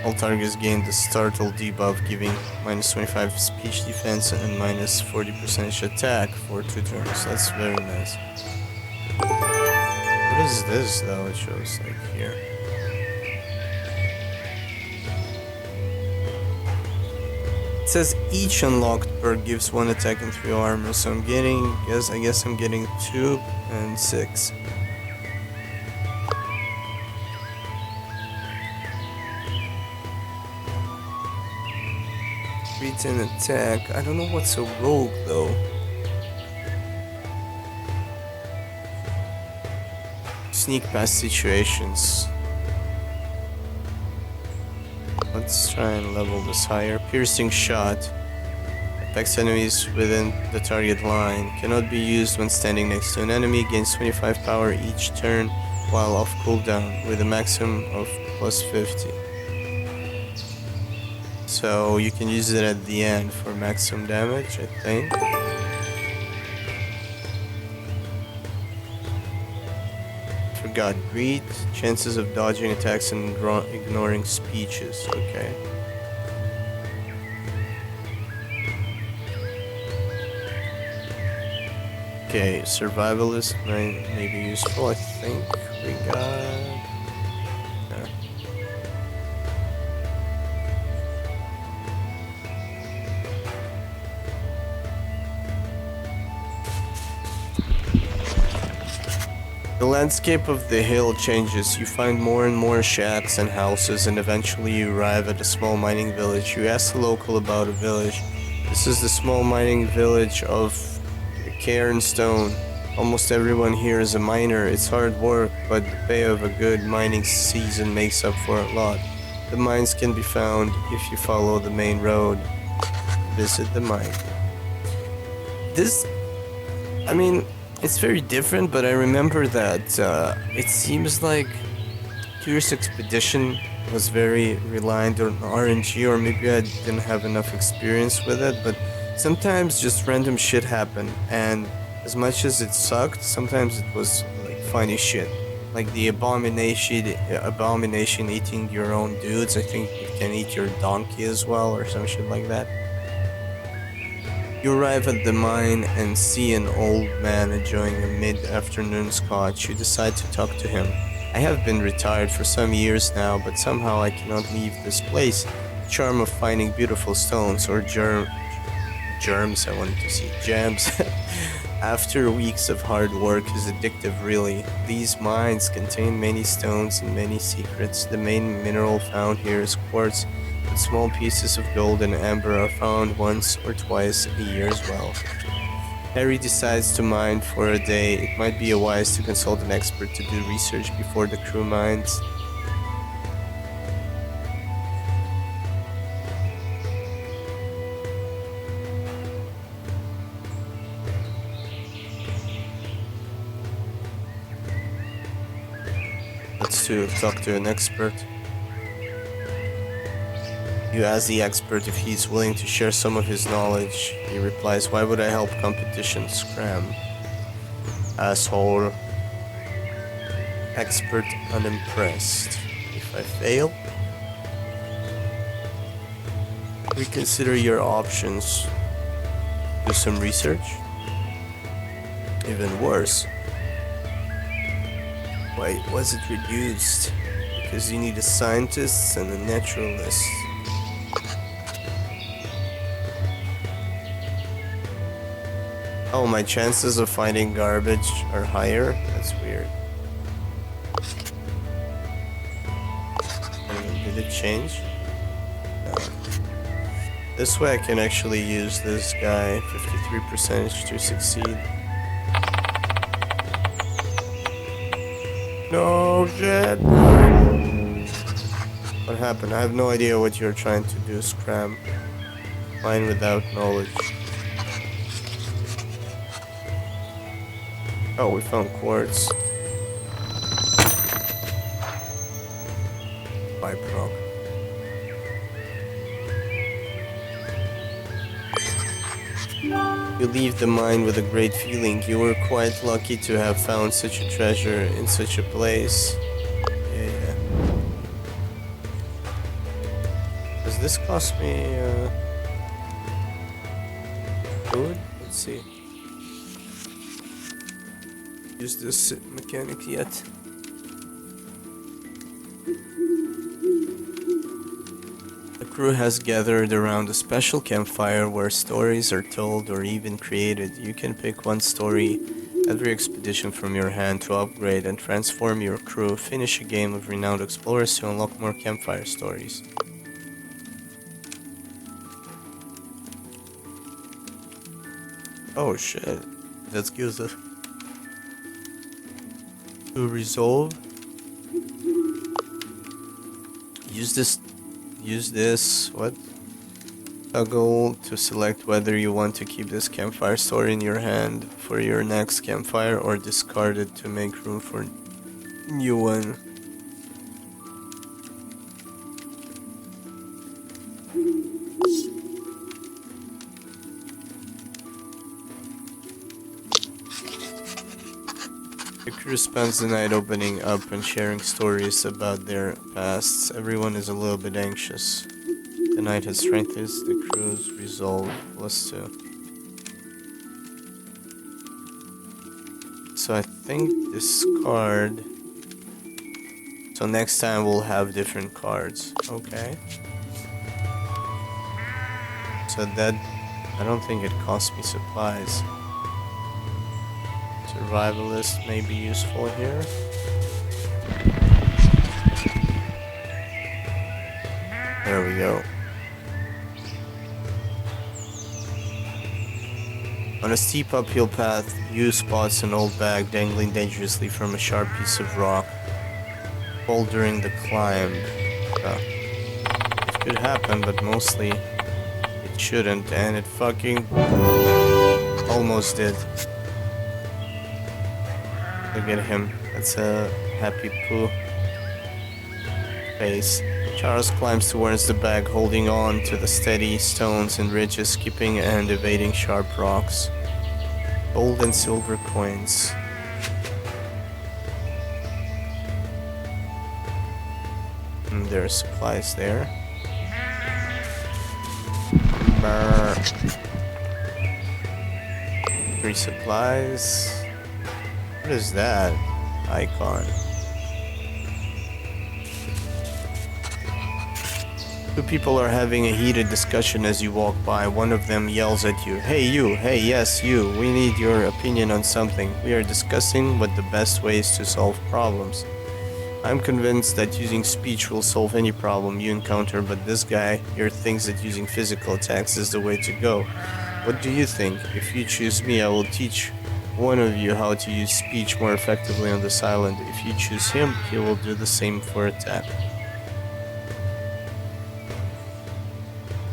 All targets gain the startle debuff, giving minus 25 speech defense and minus 40% attack for 2 turns. That's very nice. What is this though? It shows like here. says each unlocked perk gives 1 attack and 3 armor, so I'm getting, I guess I'm getting 2 and 6. Beat an attack. I don't know what's a rogue though. Sneak past situations. Let's try and level this higher. Piercing shot. Affects enemies within the target line. Cannot be used when standing next to an enemy. Gains 25 power each turn while off cooldown with a maximum of plus 50. So you can use it at the end for maximum damage, I think. Forgot. Greed. Chances of dodging attacks and ignoring speeches. Okay. Okay, survivalist may be useful. I think we got. Yeah. The landscape of the hill changes. You find more and more shacks and houses, and eventually you arrive at a small mining village. You ask the local about a village. This is the small mining village of Cairnstone. Almost everyone here is a miner. It's hard work, but the pay of a good mining season makes up for a lot. The mines can be found if you follow the main road. Visit the mine. I mean, it's very different, but I remember that it seems like Curious Expedition was very reliant on RNG, or maybe I didn't have enough experience with it, but sometimes just random shit happened, and as much as it sucked, sometimes it was like funny shit. Like the abomination eating your own dudes. I think it can eat your donkey as well, or some shit like that. You arrive at the mine and see an old man enjoying a mid-afternoon scotch. You decide to talk to him. I have been retired for some years now, but somehow I cannot leave this place. The charm of finding beautiful stones or germs, I wanted to see gems. After weeks of hard work is addictive, really. These mines contain many stones and many secrets. The main mineral found here is quartz, but small pieces of gold and amber are found once or twice a year as well. Harry decides to mine for a day. It might be wise to consult an expert to do research before the crew mines. Let's talk to an expert. You ask the expert if he's willing to share some of his knowledge. He replies, "Why would I help competition? Scram. Asshole." Expert unimpressed. If I fail, reconsider your options. Do some research. Even worse. Why was it reduced? Because you need a scientist and a naturalist. Oh, my chances of finding garbage are higher? That's weird. Did it change? No. This way I can actually use this guy, 53% to succeed. No shit! What happened? I have no idea what you're trying to do, Scram. Mine without knowledge. Oh, we found quartz. Byproduct. You leave the mine with a great feeling. You were quite lucky to have found such a treasure in such a place. Yeah. Does this cost me food? Let's see. Use this mechanic yet? Crew has gathered around a special campfire where stories are told or even created. You can pick one story every expedition from your hand to upgrade and transform your crew. Finish a game of renowned explorers to unlock more campfire stories. Oh shit. That gives us to resolve. Use this, what? Toggle to select whether you want to keep this campfire story in your hand for your next campfire or discard it to make room for new one. The crew spends the night opening up and sharing stories about their pasts. Everyone is a little bit anxious. The night has strengthened the crew's resolve +2. So I think this card... So next time we'll have different cards. Okay. So that... I don't think it costs me supplies. Survivalist may be useful here. There we go. On a steep uphill path, you spots an old bag dangling dangerously from a sharp piece of rock. Bouldering the climb. It could happen, but mostly it shouldn't, and it fucking almost did. Look at him. That's a happy poo face. Charles climbs towards the bag, holding on to the steady stones and ridges, skipping and evading sharp rocks. Gold and silver coins. And there are supplies there. Brr. 3 supplies. What is that icon? 2 people are having a heated discussion as you walk by. One of them yells at you, "Hey you, hey yes you, we need your opinion on something. We are discussing what the best ways to solve problems. I'm convinced that using speech will solve any problem you encounter, but this guy here thinks that using physical attacks is the way to go. What do you think? If you choose me, I will teach one of you how to use speech more effectively on this island. If you choose him, he will do the same for attack."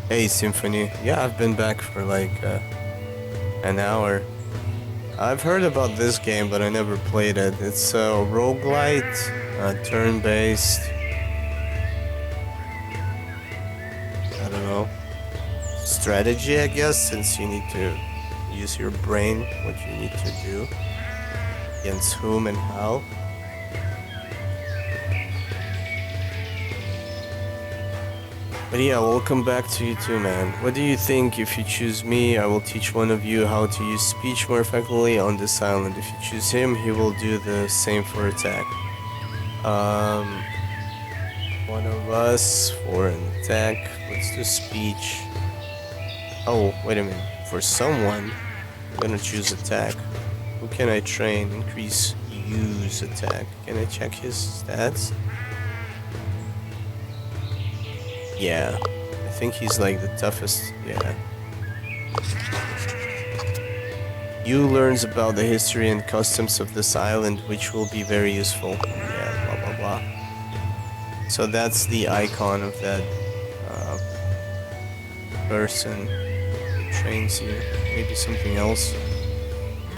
Hey Symphony, yeah, I've been back for like an hour. I've heard about this game, but I never played it. It's a roguelite, turn-based. I don't know. Strategy, I guess, since you need to use your brain, what you need to do, against whom and how. But yeah, welcome back to you too, man. What do you think? If you choose me, I will teach one of you how to use speech more effectively on this island. If you choose him, he will do the same for attack. One of us for an attack. Let's do speech. Oh, wait a minute. For someone, I'm gonna choose attack. Who can I train? Increase use attack. Can I check his stats? Yeah, I think he's like the toughest. Yeah. You learns about the history and customs of this island, which will be very useful. Yeah, blah blah blah. So that's the icon of that person who trains you. Maybe something else.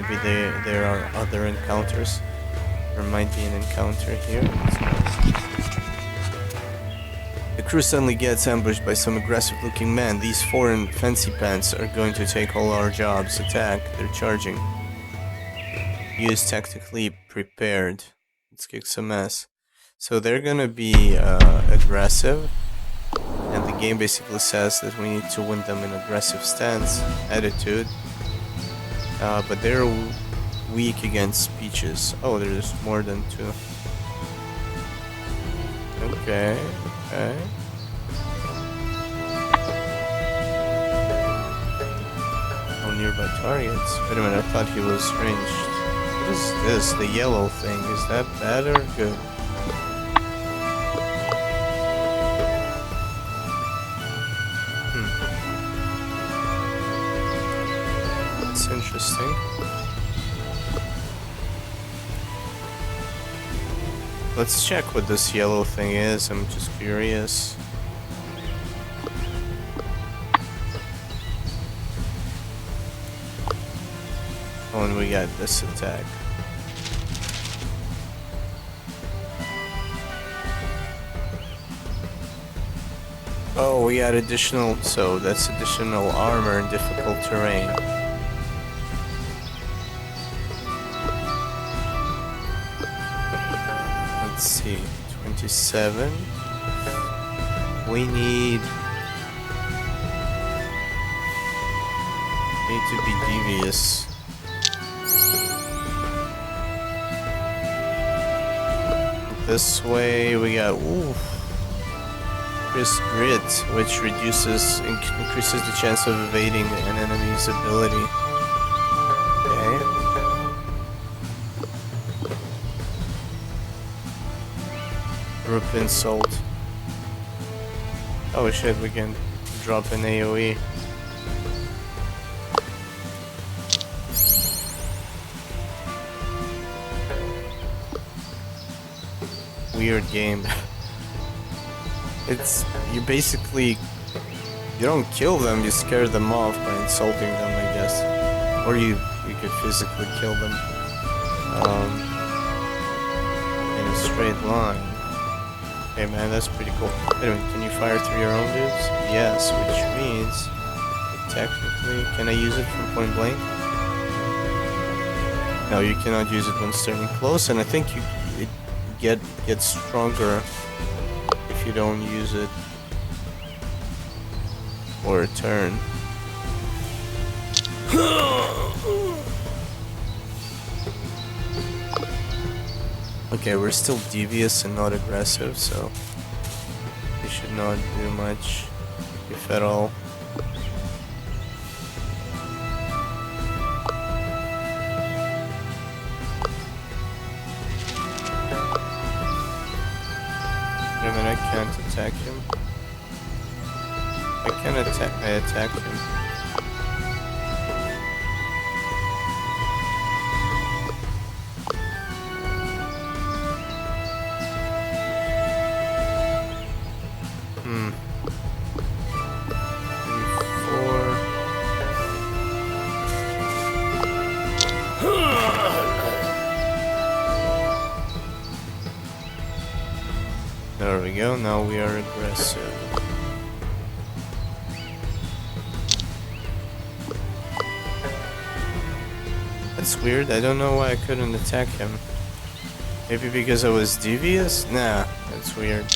Maybe there are other encounters. There might be an encounter here. The crew suddenly gets ambushed by some aggressive-looking men. These foreign fancy pants are going to take all our jobs. Attack. They're charging. Use tactically prepared. Let's kick some ass. So they're gonna be aggressive. And the game basically says that we need to win them in aggressive stance, attitude. But they're weak against speeches. Oh, there's more than 2. Okay. Okay. nearby targets. Wait a minute, I thought he was ranged. What is this? The yellow thing. Is that bad or good? That's interesting. Let's check what this yellow thing is. I'm just curious. Oh, and we got this attack. Oh, we got additional, so that's additional armor in difficult terrain. Let's see, 27. We need to be devious. This way we got increased grit, which increases the chance of evading an enemy's ability. Okay. Group insult. Oh shit, we can drop an AoE. Weird game. It's you don't kill them, you scare them off by insulting them, I guess, or you could physically kill them in a straight line. Hey man, that's pretty cool. Wait a minute, can you fire through your own dudes? Yes, which means technically, can I use it from point blank? No, you cannot use it when standing close, and I think it gets stronger if you don't use it for a turn. Okay, we're still devious and not aggressive, so we should not do much, if at all. I mean, I can't attack him. I attacked him. There we go, now we are aggressive. That's weird, I don't know why I couldn't attack him. Maybe because I was devious? Nah, that's weird.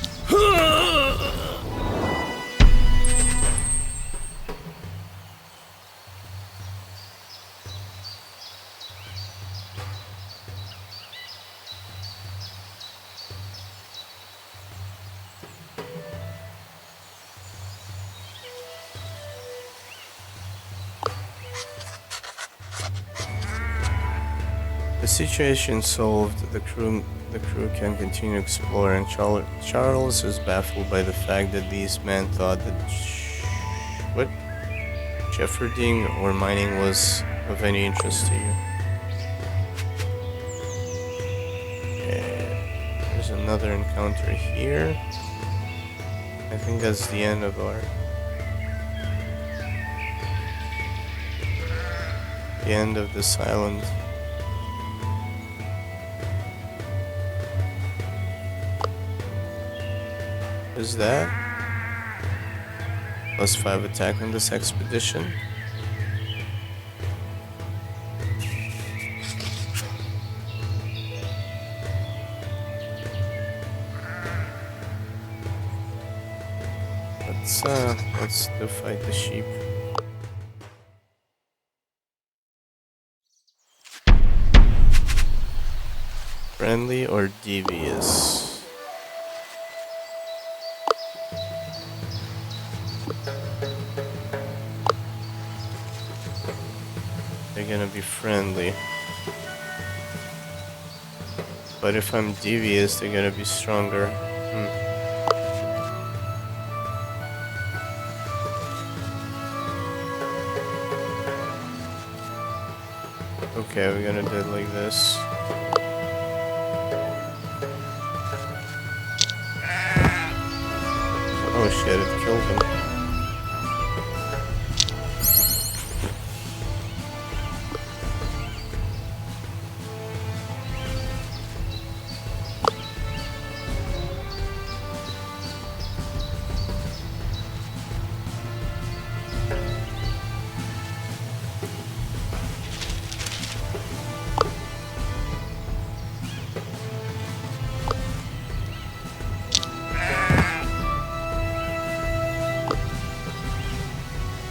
The situation solved, the crew can continue exploring. Charles is baffled by the fact that these men thought that shepherding or mining was of any interest to you. Okay, there's another encounter here. I think that's the end of this island. Is that? +5 attack on this expedition. Let's go fight the sheep. Friendly or devious? they're gonna be friendly. But if I'm devious, they're gonna be stronger. Okay, we're gonna do it like this. Oh shit, it killed him.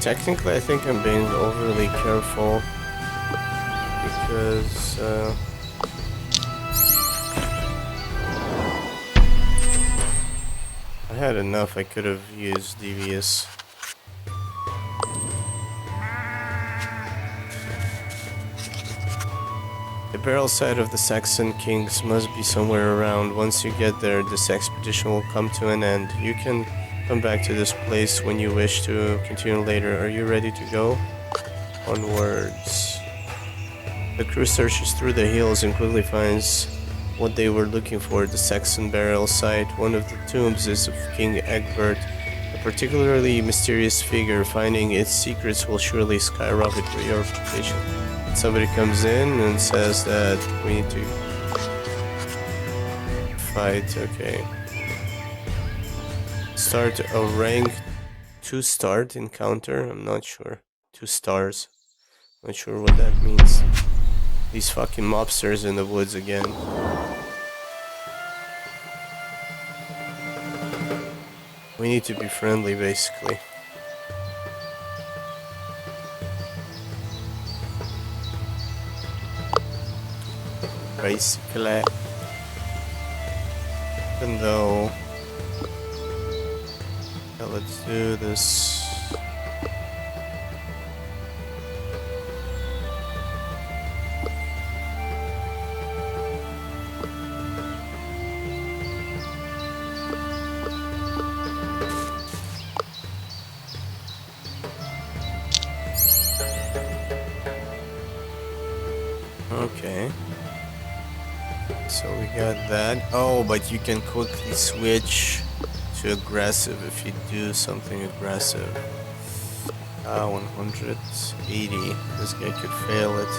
Technically, I think I'm being overly careful because I had enough. I could have used devious. The barrel side of the Saxon Kings must be somewhere around. Once you get there, this expedition will come to an end. You can come back to this place when you wish to continue later. Are you ready to go? Onwards. The crew searches through the hills and quickly finds what they were looking for, the Saxon burial site. One of the tombs is of King Egbert, a particularly mysterious figure. Finding its secrets will surely skyrocket your reputation. Somebody comes in and says that we need to fight. Okay. Start a rank 2 start encounter. I'm not sure. 2 stars. Not sure what that means. These fucking mobsters in the woods again. We need to be friendly, basically. Basically. Even though... Yeah, let's do this. Okay. So we got that. Oh, but you can quickly switch to aggressive if you do something aggressive. 180. This guy could fail it.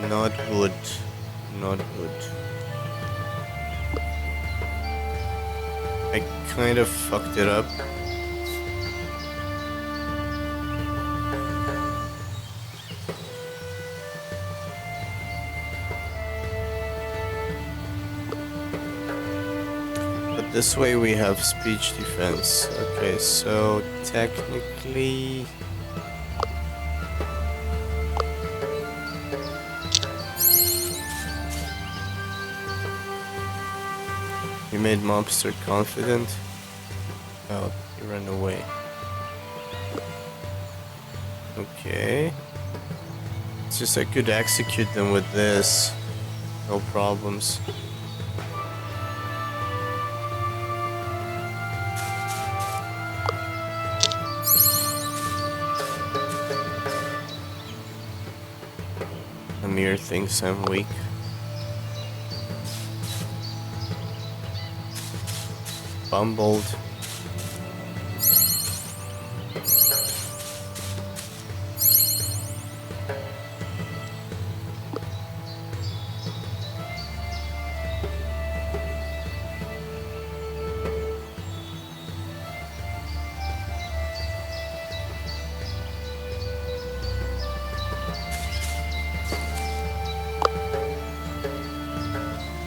Not good. Not good. I kind of fucked it up. But this way we have speech defense. Okay, so technically... You made Mobster confident? Oh, he ran away. Okay. It's just I could execute them with this. No problems. Amir thinks I'm weak. Bumbled.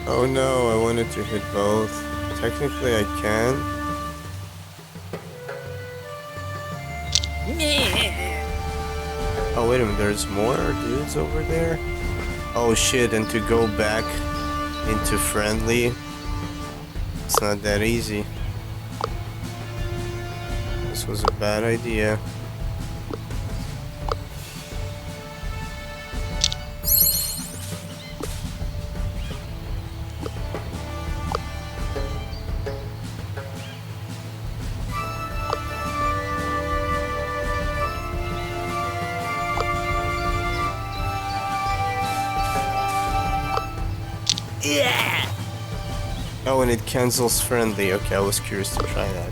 Oh no, I wanted to hit both. Technically I can. Oh wait a minute, there's more dudes over there? Oh shit, and to go back into friendly. It's not that easy. This was a bad idea. Yeah! Oh, and it cancels friendly. Okay, I was curious to try that.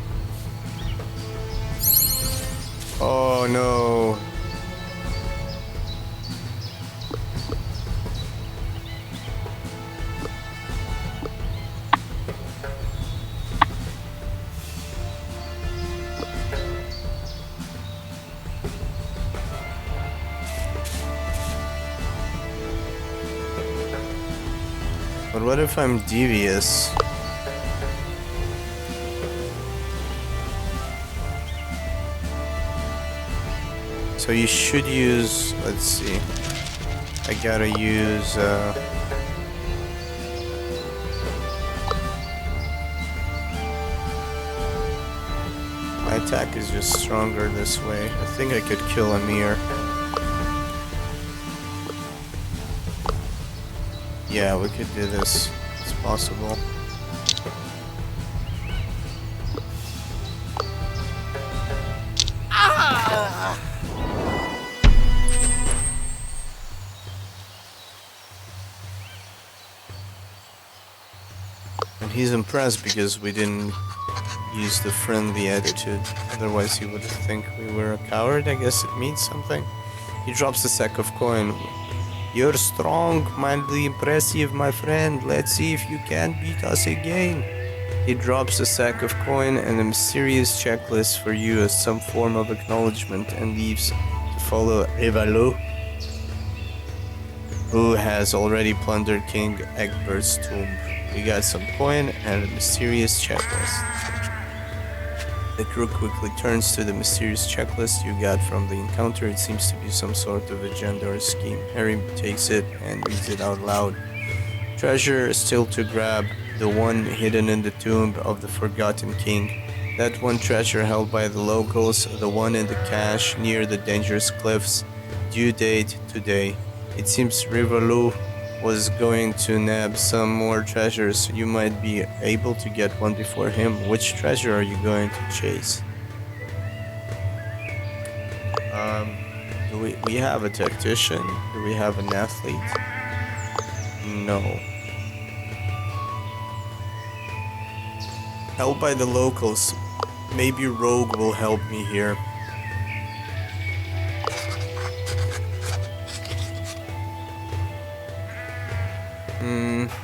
Oh no. But what if I'm devious? So you should use, let's see. I gotta use my attack is just stronger this way. I think I could kill Amir. Yeah, we could do this. It's possible. And he's impressed because we didn't use the friendly attitude. Otherwise he would think we were a coward. I guess it means something. He drops a sack of coin. You're strong, mildly impressive, my friend. Let's see if you can't beat us again. He drops a sack of coin and a mysterious checklist for you as some form of acknowledgement and leaves to follow Rivalu, who has already plundered King Egbert's tomb. We got some coin and a mysterious checklist. The crew quickly turns to the mysterious checklist you got from the encounter. It seems to be some sort of agenda or scheme. Harry takes it and reads it out loud. Treasure still to grab, the one hidden in the tomb of the Forgotten King. That one treasure held by the locals, the one in the cache near the dangerous cliffs. Due date today. It seems Rivalu was going to nab some more treasures. You might be able to get one before him. Which treasure are you going to chase? Do we have a tactician? Do we have an athlete? No. Held by the locals. Maybe Rogue will help me here.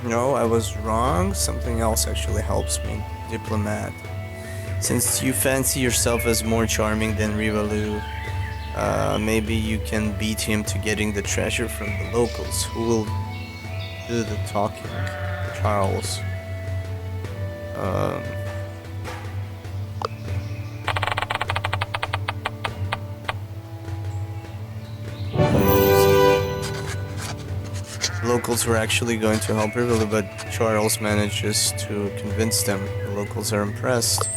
No, I was wrong. Something else actually helps me. Diplomat. Since you fancy yourself as more charming than Rivalu, maybe you can beat him to getting the treasure from the locals. Who will do the talking? Charles. Locals were actually going to help Rivalu, but Charles manages to convince them. The locals are impressed.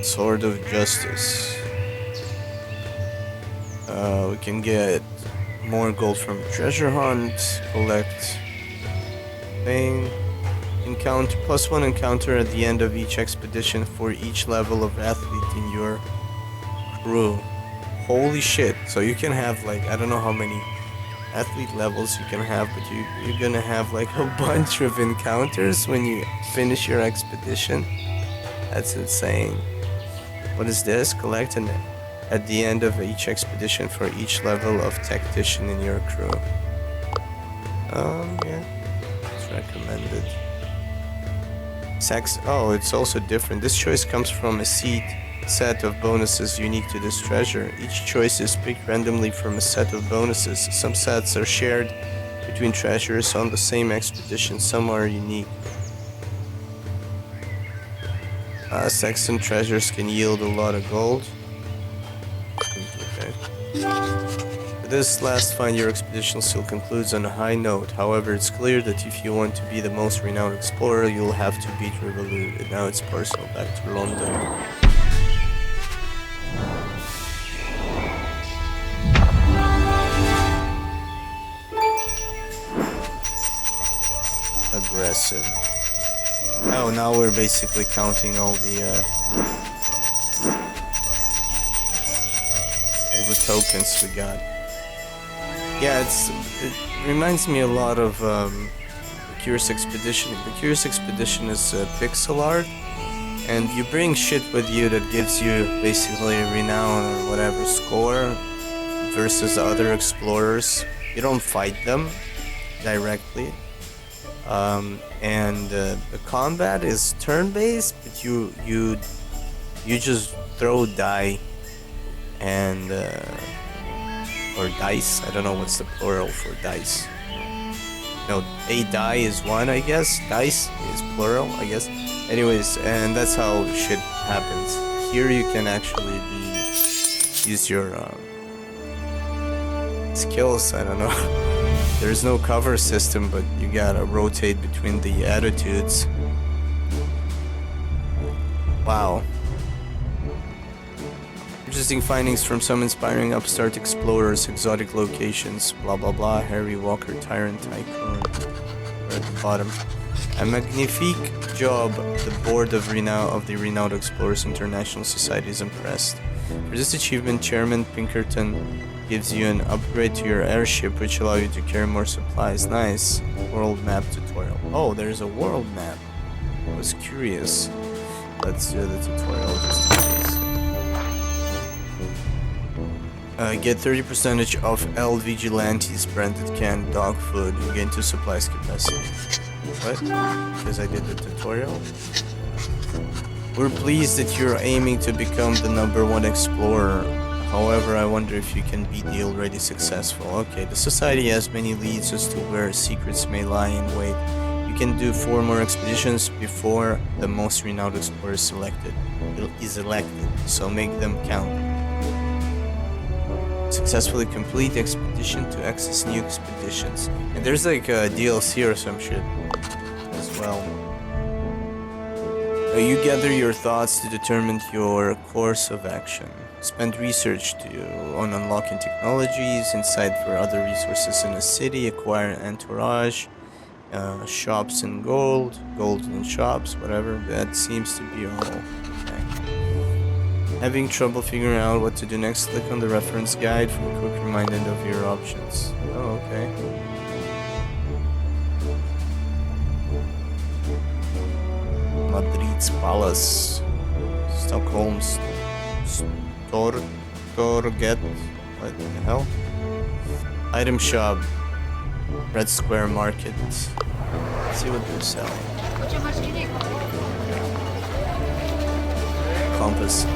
Sword of Justice. We can get more gold from treasure hunt, collect thing, encounter +1 encounter at the end of each expedition for each level of athlete in your crew. Holy shit, so you can have like, I don't know how many athlete levels you can have, but you're gonna have like a bunch of encounters when you finish your expedition. That's insane. What is this? Collect an at the end of each expedition for each level of tactician in your crew. Yeah, it's recommended. Oh, it's also different. This choice comes from a set of bonuses unique to this treasure. Each choice is picked randomly from a set of bonuses. Some sets are shared between treasures on the same expedition, some are unique. Saxon treasures can yield a lot of gold. Okay. This last find, your expedition still concludes on a high note. However, it's clear that if you want to be the most renowned explorer, you'll have to beat Revolut. And now it's personal, back to London. Aggressive. Oh, now we're basically counting all the tokens we got. Yeah, it reminds me a lot of the Curious Expedition. The Curious Expedition is pixel art, and you bring shit with you that gives you basically a renown or whatever score versus other explorers. You don't fight them directly. The combat is turn-based, but you just throw die and or dice. I don't know what's the plural for dice. No, a die is one, I guess. Dice is plural, I guess. Anyways, and that's how shit happens. Here you can actually use your skills. I don't know. There's no cover system, but you gotta rotate between the attitudes. Wow. Interesting findings from some inspiring upstart explorers, exotic locations, blah blah blah, Harry Walker, Tyrant Tycoon. We're at the bottom. A magnifique job. The board of the Renowned Explorers International Society is impressed. For this achievement, Chairman Pinkerton gives you an upgrade to your airship, which allows you to carry more supplies. Nice. World map tutorial. Oh, there's a world map. I was curious. Let's do the tutorial just in case. Get 30% off El Vigilante's branded canned dog food. You gain 2 supplies capacity. What? Because I did the tutorial? We're pleased that you're aiming to become the #1 explorer. However, I wonder if you can beat the already successful. Okay, the society has many leads as to where secrets may lie in wait. You can do 4 more expeditions before the most renowned explorer is elected, so make them count. Successfully complete the expedition to access new expeditions. And there's like a DLC or some shit as well. You gather your thoughts to determine your course of action. Spend research on unlocking technologies, insight for other resources in a city, acquire an entourage, shops and gold in shops, whatever. That seems to be all. Okay. Having trouble figuring out what to do next, click on the reference guide for a quick reminder of your options. Oh, okay. Madrid's Palace, Stockholm's Torget, what the hell? Item shop, Red Square Market. Let's see what they're selling. Compass.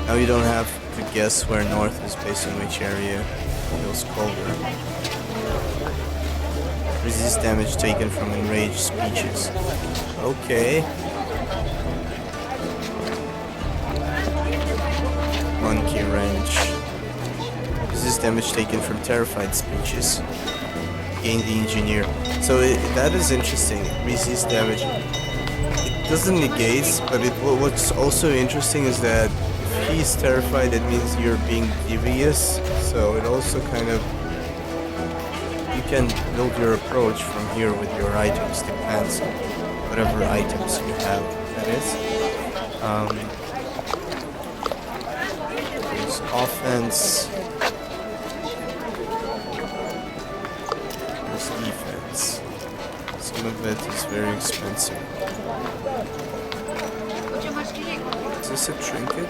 Now you don't have to guess where north is based on which area feels colder. Resist damage taken from enraged speeches. Okay. Monkey Wrench. Resist damage taken from terrified speeches. Gain the engineer. So that is interesting. Resist damage. It doesn't negate, but what's also interesting is that if he's terrified, it means you're being devious. So it also kind of, you can build your approach from here with your items, depends on whatever items you have. That is. Offense. There's defense. Some of it is very expensive. Is this a trinket?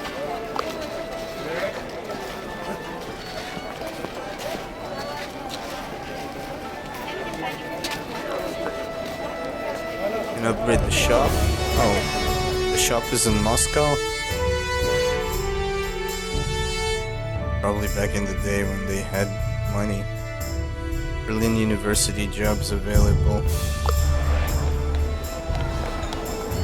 Can upgrade the shop? Oh, the shop is in Moscow? Probably back in the day when they had money. Berlin University jobs available.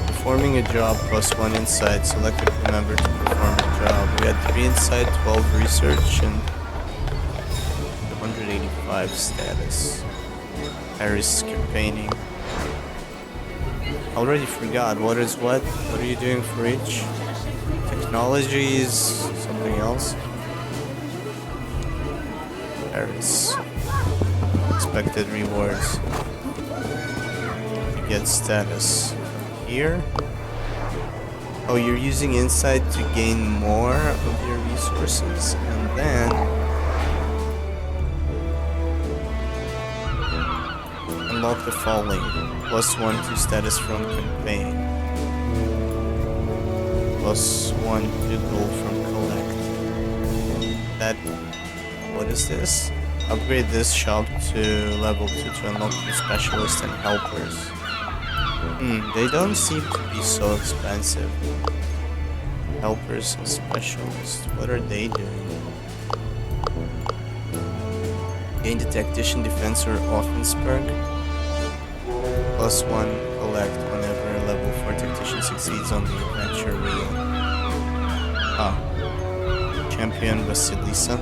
Performing a job +1 insight. Select a crew member to perform the job. We had 3 insight, 12 research, and 5 status. Paris campaigning. Already forgot what is what. What are you doing for each? Technology is something else. Paris. Expected rewards. You get status. Here. Oh, you're using insight to gain more of your resources, and then unlock the following: +1 to status from campaign, +1 to gold from collect. That, what is this? Upgrade this shop to level 2 to unlock new specialists and helpers. They don't seem to be so expensive. Helpers and specialists, what are they doing? Gain the tactician, defense, or offense perk. +1 collect whenever a level 4 tactician succeeds on the adventure wheel. Champion Vasilisa.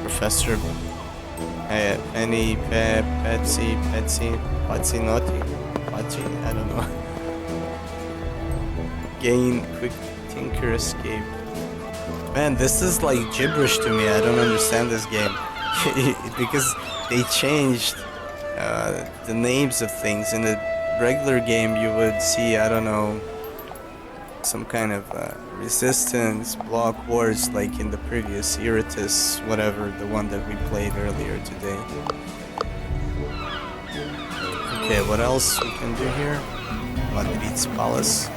Professor Penny Patsy Naughty. I don't know. Gain quick tinker escape. Man, this is like gibberish to me. I don't understand this game because they changed the names of things. In the regular game, you would see, I don't know, some kind of resistance, block wars, like in the previous Iritus, whatever, the one that we played earlier today. Okay, what else we can do here? Madrid's Palace.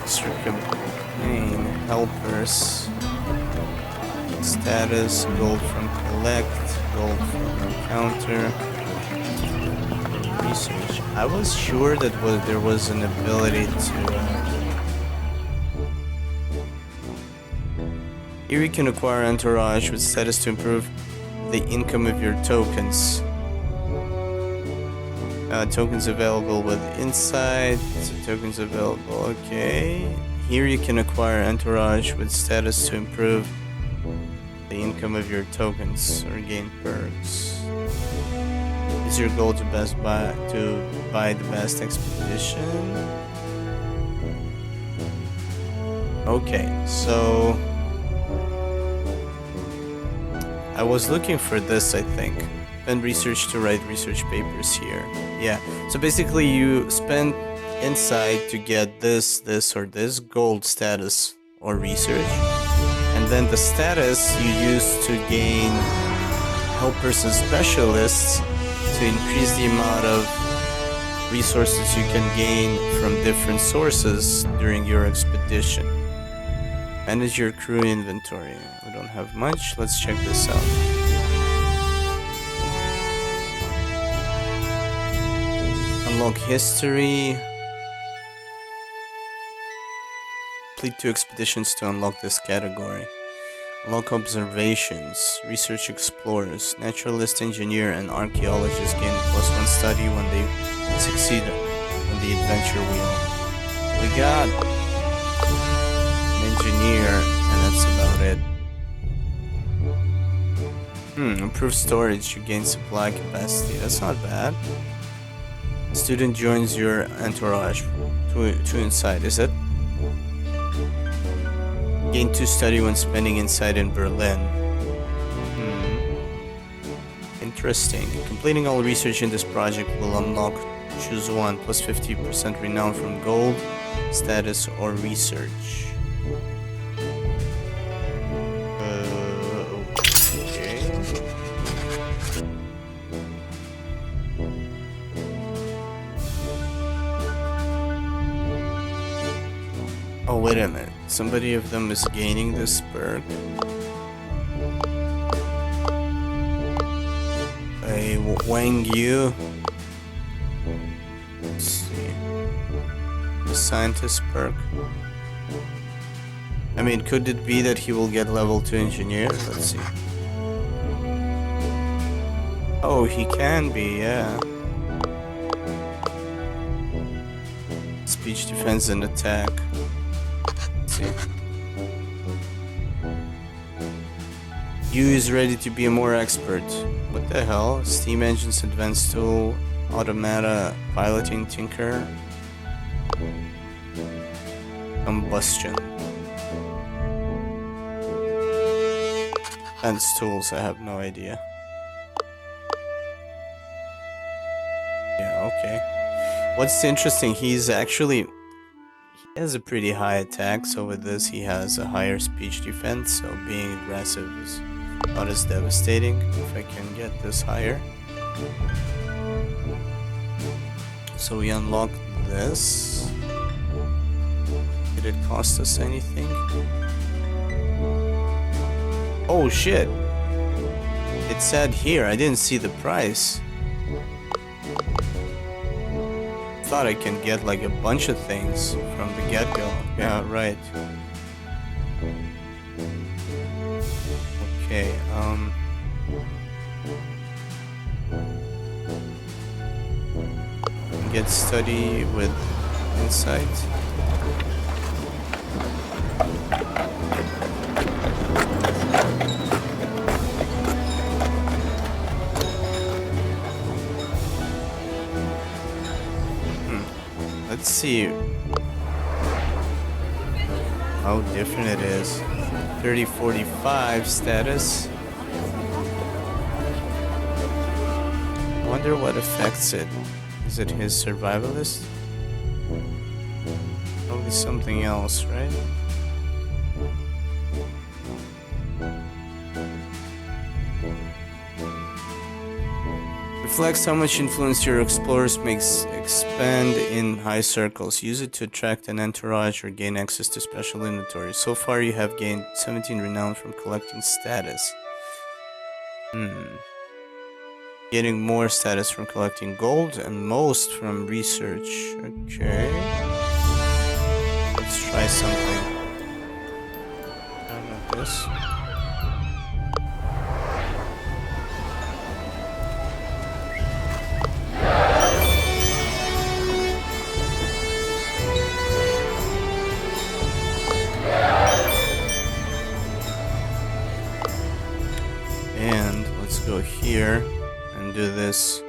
Extra campaign, helpers, status, gold from collect, gold from encounter, research. I was sure that there was an ability to... Here you can acquire entourage with status to improve the income of your tokens. Tokens available with insight. Tokens available, okay. Here you can acquire entourage with status to improve the income of your tokens or gain perks. Is your goal to buy the best expedition? Okay, so I was looking for this, I think. Spend research to write research papers here. Yeah, so basically you spend insight to get this, or this gold status or research. And then the status you use to gain helpers and specialists to increase the amount of resources you can gain from different sources during your expedition. Manage your crew inventory. We don't have much. Let's check this out. Unlock history. Complete 2 expeditions to unlock this category. Unlock observations. Research explorers. Naturalist, engineer, and archaeologist gain +1 study when they succeed on the adventure wheel. We got engineer, and that's about it. Improve storage, you gain supply capacity. That's not bad. Student joins your entourage. 2 inside, is it? Gain 2 study when spending inside in Berlin. Interesting. Completing all research in this project will unlock choose one plus 50% renown from gold, status, or research. Okay. Oh, wait a minute. Somebody of them is gaining this perk. A Wang Yu. Let's see. The scientist perk. I mean, could it be that he will get level 2 engineer? Let's see. Oh, he can be, yeah. Speech, defense, and attack. see. You is ready to be a more expert. What the hell? Steam engines, advanced tool, automata, piloting, tinker, combustion. Advanced tools, I have no idea. Yeah, okay. What's interesting, he's actually... He has a pretty high attack, so with this he has a higher speech defense, so being aggressive is not as devastating. If I can get this higher. So we unlock this. Did it cost us anything? Oh shit! It said here, I didn't see the price. Thought I can get like a bunch of things from the get-go. Yeah, right. Okay, get study with insight. Let's see how different it is. 3045 status. I wonder what affects it. Is it his survivalist? Probably something else, right? Reflects how much influence your explorers makes expand in high circles. Use it to attract an entourage or gain access to special inventory. So far you have gained 17 renown from collecting status. Getting more status from collecting gold and most from research. Okay. Let's try something. I don't know this. Go here and do this.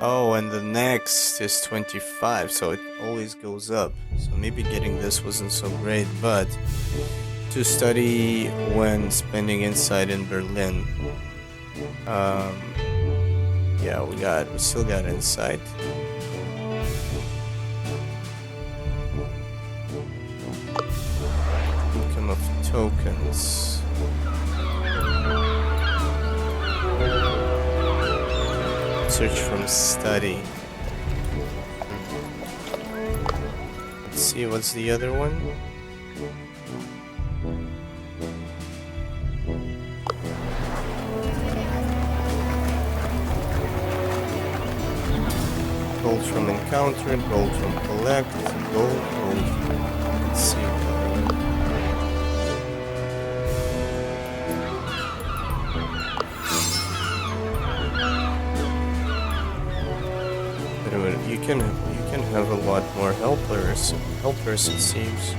Oh, and the next is 25, so it always goes up. So maybe getting this wasn't so great, but to study when spending insight in Berlin. Yeah, we still got insight. Of tokens. Search from study. Let's see, what's the other one? Gold from encounter, gold from collect, gold. Let's see. You can have a lot more helpers it seems.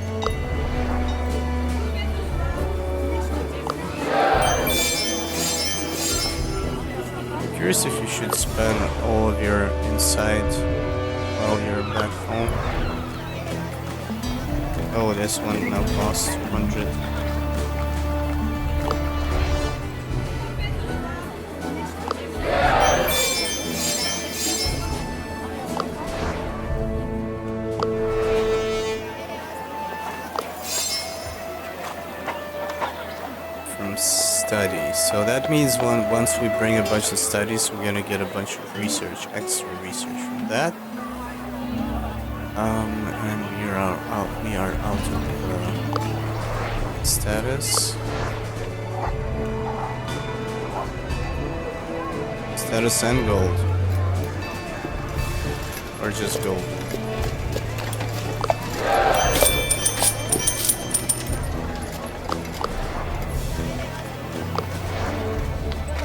I'm curious if you should spend all of your insight while you're back home. Oh, this one now costs 200. Studies. So that means once we bring a bunch of studies, we're gonna get a bunch of extra research from that. And we are out of status. Status and gold, or just gold.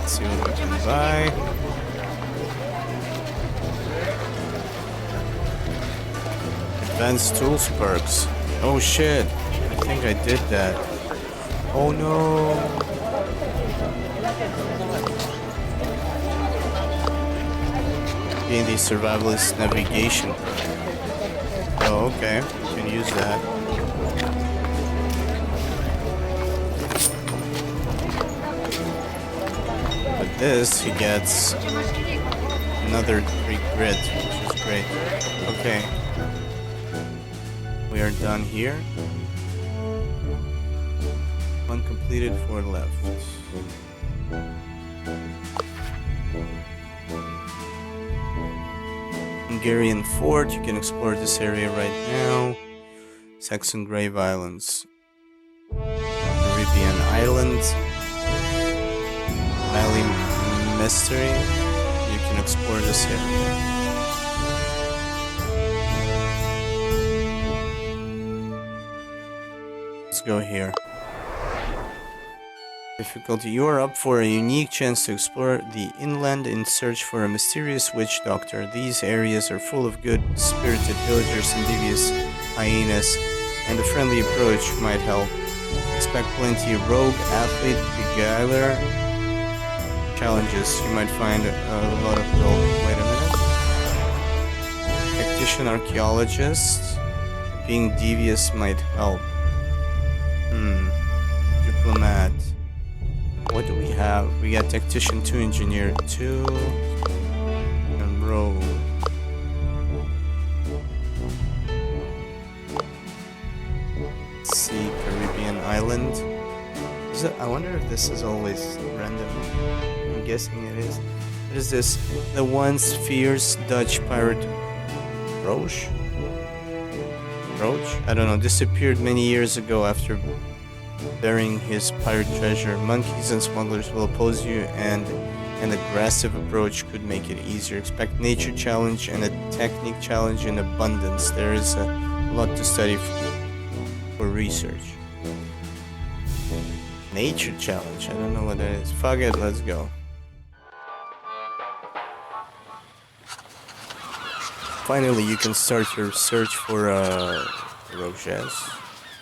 See what we can buy. Advanced tools perks. Oh shit. I think I did that. Oh no. Gain the survivalist navigation. Oh, okay. You can use that. With this, he gets another 3 grit, which is great. Okay. We are done here. 1 completed, 4 left. Hungarian Fort, you can explore this area right now. Saxon Grave Islands. Caribbean Island. Valley Mystery, you can explore this area. Let's go here. Difficulty. You are up for a unique chance to explore the inland in search for a mysterious witch doctor. These areas are full of good-spirited villagers and devious hyenas, and a friendly approach might help. Expect plenty of rogue, athlete, beguiler challenges. You might find a lot of gold. Wait a minute. Tactician archaeologist. Being devious might help. Diplomat. What do we have? We got Tactician 2, Engineer 2, and Rogue. Let's see, Caribbean Island. Is it? I wonder if this is always random. I'm guessing it is. What is this? The once fierce Dutch pirate Roche? Roach? I don't know. Disappeared many years ago after burying his pirate treasure. Monkeys and smugglers will oppose you, and an aggressive approach could make it easier. Expect nature challenge and a technique challenge in abundance. There is a lot to study for research. Nature challenge. I don't know what that is. Fuck it, let's go. Finally, you can start your search for Roget's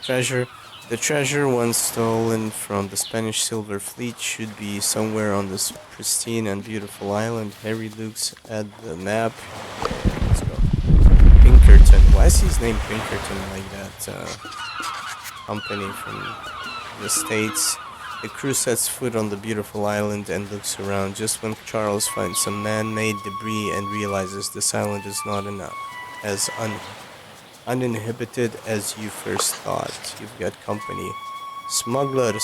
treasure. The treasure, once stolen from the Spanish Silver Fleet, should be somewhere on this pristine and beautiful island. Harry looks at the map. Let's go. Pinkerton. Why is his name Pinkerton like that? Company from the States. The crew sets foot on the beautiful island and looks around just when Charles finds some man-made debris and realizes this island is not as uninhibited as you first thought. You've got company. Smugglers.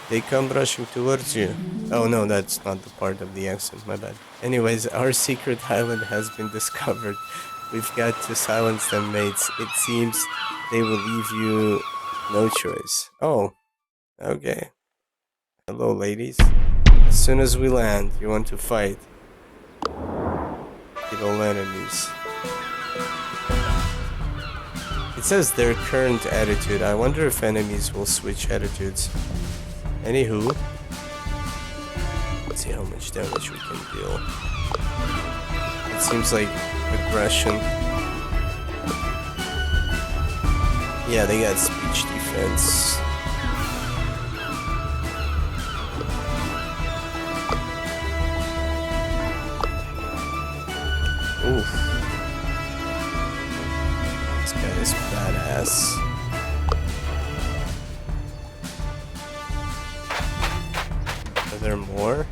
They come rushing towards you. Oh no, that's not the part of the accent, my bad. Anyways, our secret island has been discovered. We've got to silence them, mates. It seems they will leave you no choice. Oh, okay. Hello, ladies. As soon as we land, you want to fight. Kill all enemies. It says their current attitude. I wonder if enemies will switch attitudes. Anywho, let's see how much damage we can deal. It seems like aggression. Yeah, they got speech defense. Oof. This guy is badass. Are there more?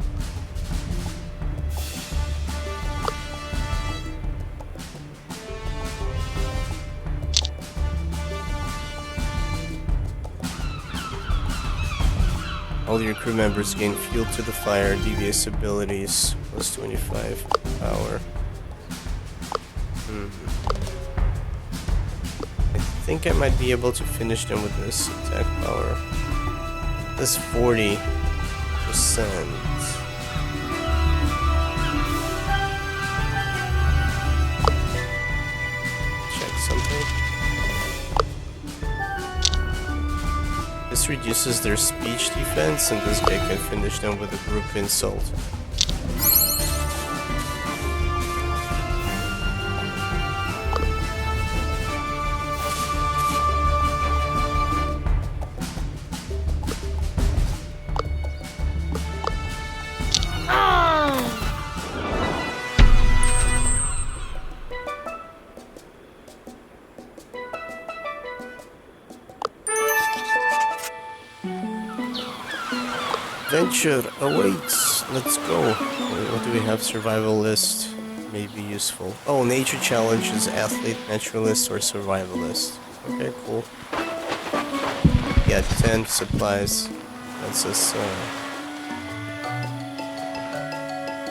All your crew members gain fuel to the fire, devious abilities, plus 25 power. I think I might be able to finish them with this attack power. This 40%. Check something. This reduces their speech defense, and this guy can finish them with a group insult. Adventure awaits. Let's go. What do we have? Survival list. May be useful. Oh, nature challenges, athlete, naturalist, or survivalist. Okay, cool. Yeah, 10 supplies. Let's just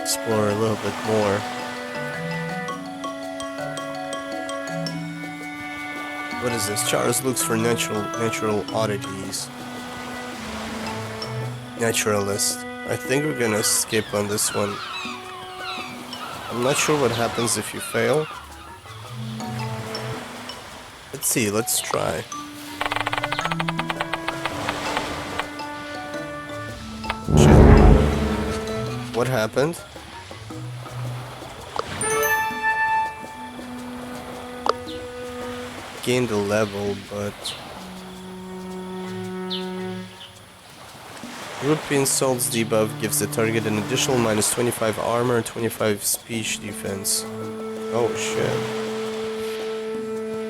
explore a little bit more. What is this? Charles looks for natural oddities. Naturalist. I think we're gonna skip on this one. I'm not sure what happens if you fail. Let's see, let's try. Shit. What happened? Gained a level, but Group Insults debuff gives the target an additional minus 25 armor and 25 speech defense. Oh shit.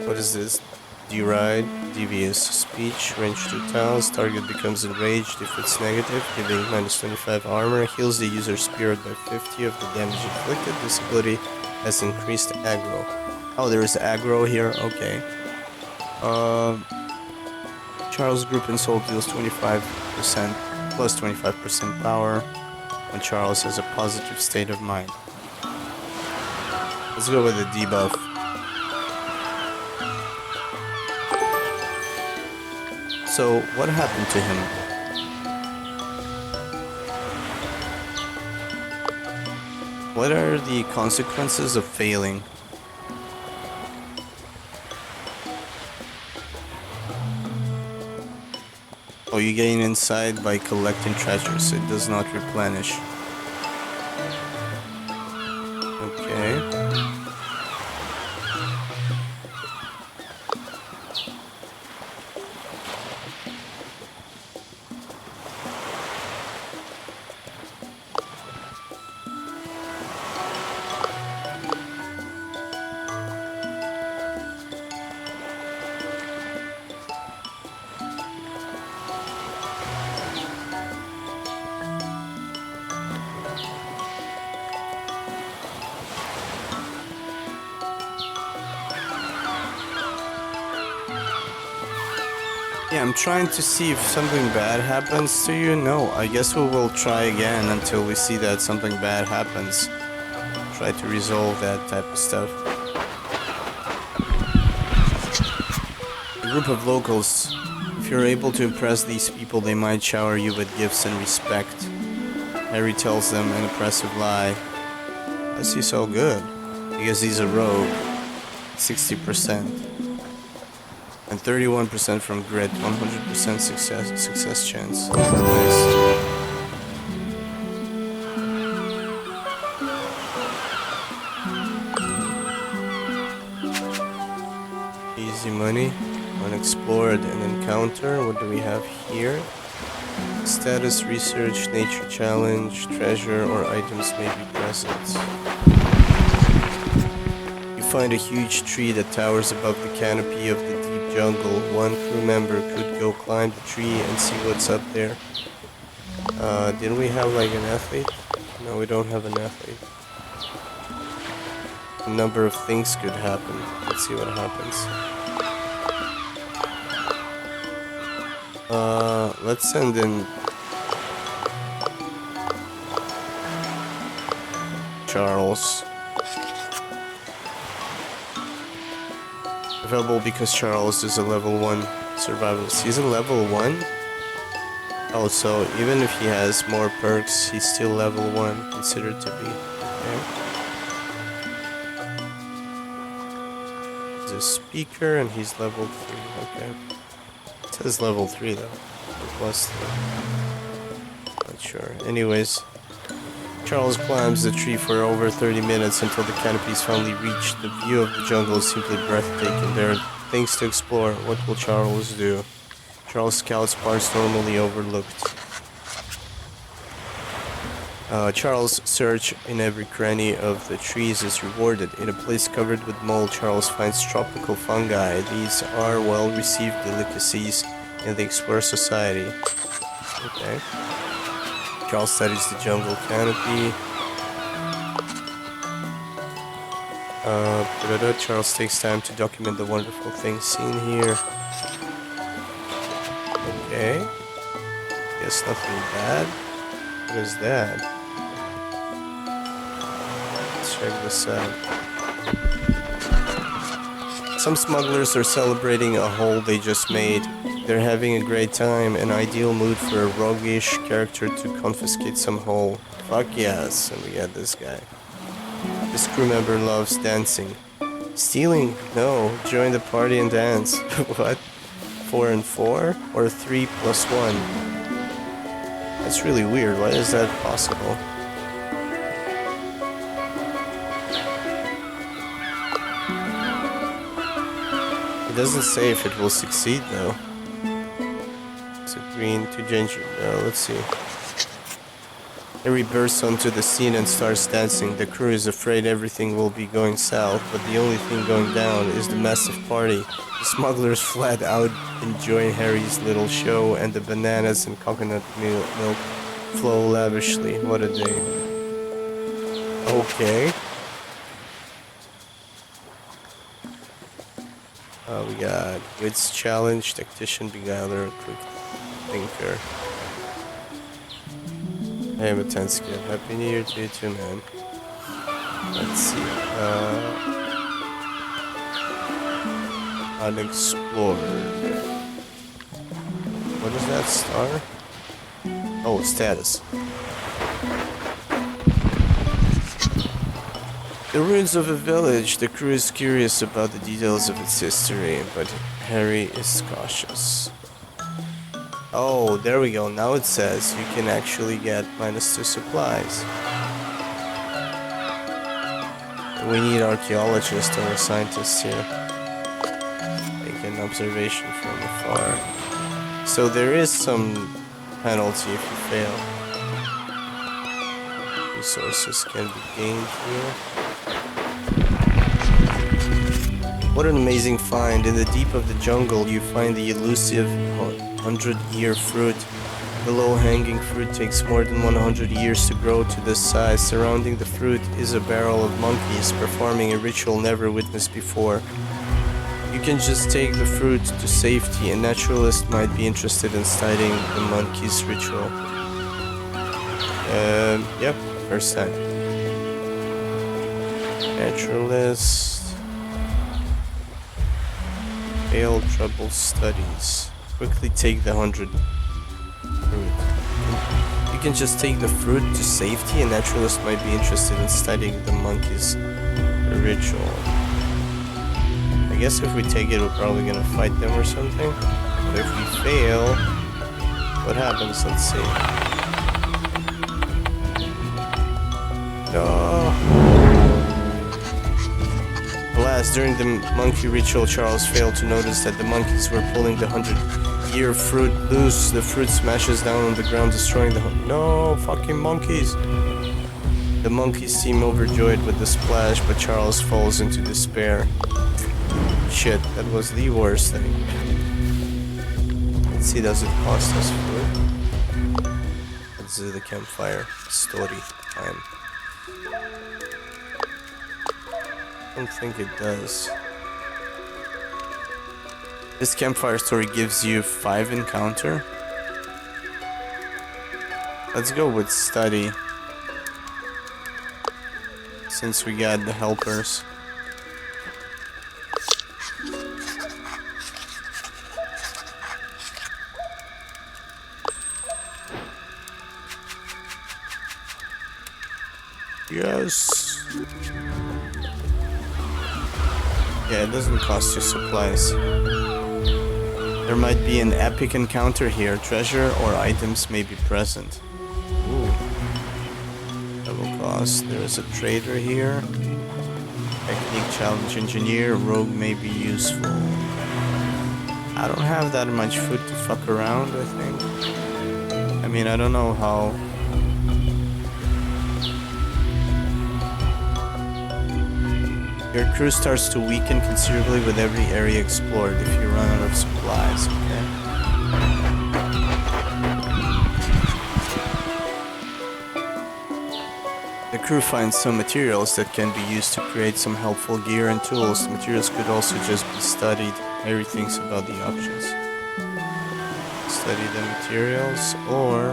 What is this? Deride, devious speech, range 2 tiles, target becomes enraged if it's negative, giving minus 25 armor, heals the user's spirit by 50 of the damage inflicted. This ability has increased aggro. Oh, there is aggro here? Okay. Charles Group Insult deals 25% plus 25% power when Charles has a positive state of mind. Let's go with the debuff. So, what happened to him? What are the consequences of failing? Oh, you gain insight by collecting treasures. It does not replenish. Okay. Yeah, I'm trying to see if something bad happens to you. No, I guess we will try again until we see that something bad happens. Try to resolve that type of stuff. A group of locals. If you're able to impress these people, they might shower you with gifts and respect. Harry tells them an impressive lie. I see, so good. Because he's a rogue. 60%. And 31% from grit, 100% success chance. Nice. Easy money, unexplored, and encounter. What do we have here? Status, research, nature challenge, treasure, or items may be present. You find a huge tree that towers above the canopy of the jungle. One crew member could go climb the tree and see what's up there. Didn't we have like an athlete? No, we don't have an athlete. A number of things could happen. Let's see what happens. Let's send in Charles. Available because Charles is a level 1 survivalist. He's a level 1? Oh, so even if he has more perks, he's still level 1, considered to be. Okay. He's a speaker and he's level 3. Okay. It says level 3 though. Plus 3. Not sure. Anyways. Charles climbs the tree for over 30 minutes until the canopy is finally reached. The view of the jungle is simply breathtaking. There are things to explore. What will Charles do? Charles scouts parts normally overlooked. Charles' search in every cranny of the trees is rewarded. In a place covered with mold, Charles finds tropical fungi. These are well-received delicacies in the Explorer Society. Okay. Charles studies the jungle canopy. Charles takes time to document the wonderful things seen here. Okay. Guess nothing bad. What is that? Let's check this out. Some smugglers are celebrating a hole they just made. They're having a great time, an ideal mood for a roguish character to confiscate some hole. Fuck yes, and we got this guy. This crew member loves dancing. Stealing? No, join the party and dance. What? 4 and 4? Or 3 plus 1? That's really weird. Why is that possible? It doesn't say if it will succeed though. Is it green to ginger? No, let's see. Harry bursts onto the scene and starts dancing. The crew is afraid everything will be going south, but the only thing going down is the massive party. The smugglers flat out enjoy Harry's little show, and the bananas and coconut milk flow lavishly. What a day. Okay. We got Wits Challenge, Tactician, Beguiler, Quick Thinker. Hey, I'm a 10 skip. Happy New Year to you too, man. Let's see. Unexplored. What is that star? Oh, status. The ruins of a village. The crew is curious about the details of its history, but Harry is cautious. Oh, there we go. Now it says you can actually get -2 supplies. We need archaeologists or scientists here. Take an observation from afar. So there is some penalty if you fail. Resources can be gained here. What an amazing find. In the deep of the jungle, you find the elusive 100-year fruit. The low-hanging fruit takes more than 100 years to grow to this size. Surrounding the fruit is a barrel of monkeys performing a ritual never witnessed before. You can just take the fruit to safety. A naturalist might be interested in studying the monkeys' ritual. Yep, first time. Naturalist. Failed trouble studies. Quickly take the 100 fruit. You can just take the fruit to safety. A naturalist might be interested in studying the monkey's ritual. I guess if we take it, we're probably gonna fight them or something. But if we fail, what happens? Let's see. No. Alas, during the monkey ritual, Charles failed to notice that the monkeys were pulling the 100-year fruit loose. The fruit smashes down on the ground, destroying the... No, fucking monkeys! The monkeys seem overjoyed with the splash, but Charles falls into despair. Shit, that was the worst thing. Let's see, does it cost us food? Let's do the campfire story time. I don't think it does. This campfire story gives you 5 encounter. Let's go with study, since we got the helpers. Yes. Yeah, it doesn't cost you supplies. There might be an epic encounter here. Treasure or items may be present. Ooh. Double cost. There is a trader here. Technique challenge engineer. Rogue may be useful. I don't have that much food to fuck around, I think. I mean, I don't know how... Your crew starts to weaken considerably with every area explored if you run out of supplies, okay? The crew finds some materials that can be used to create some helpful gear and tools. The materials could also just be studied. Harry thinks about the options. Study the materials, or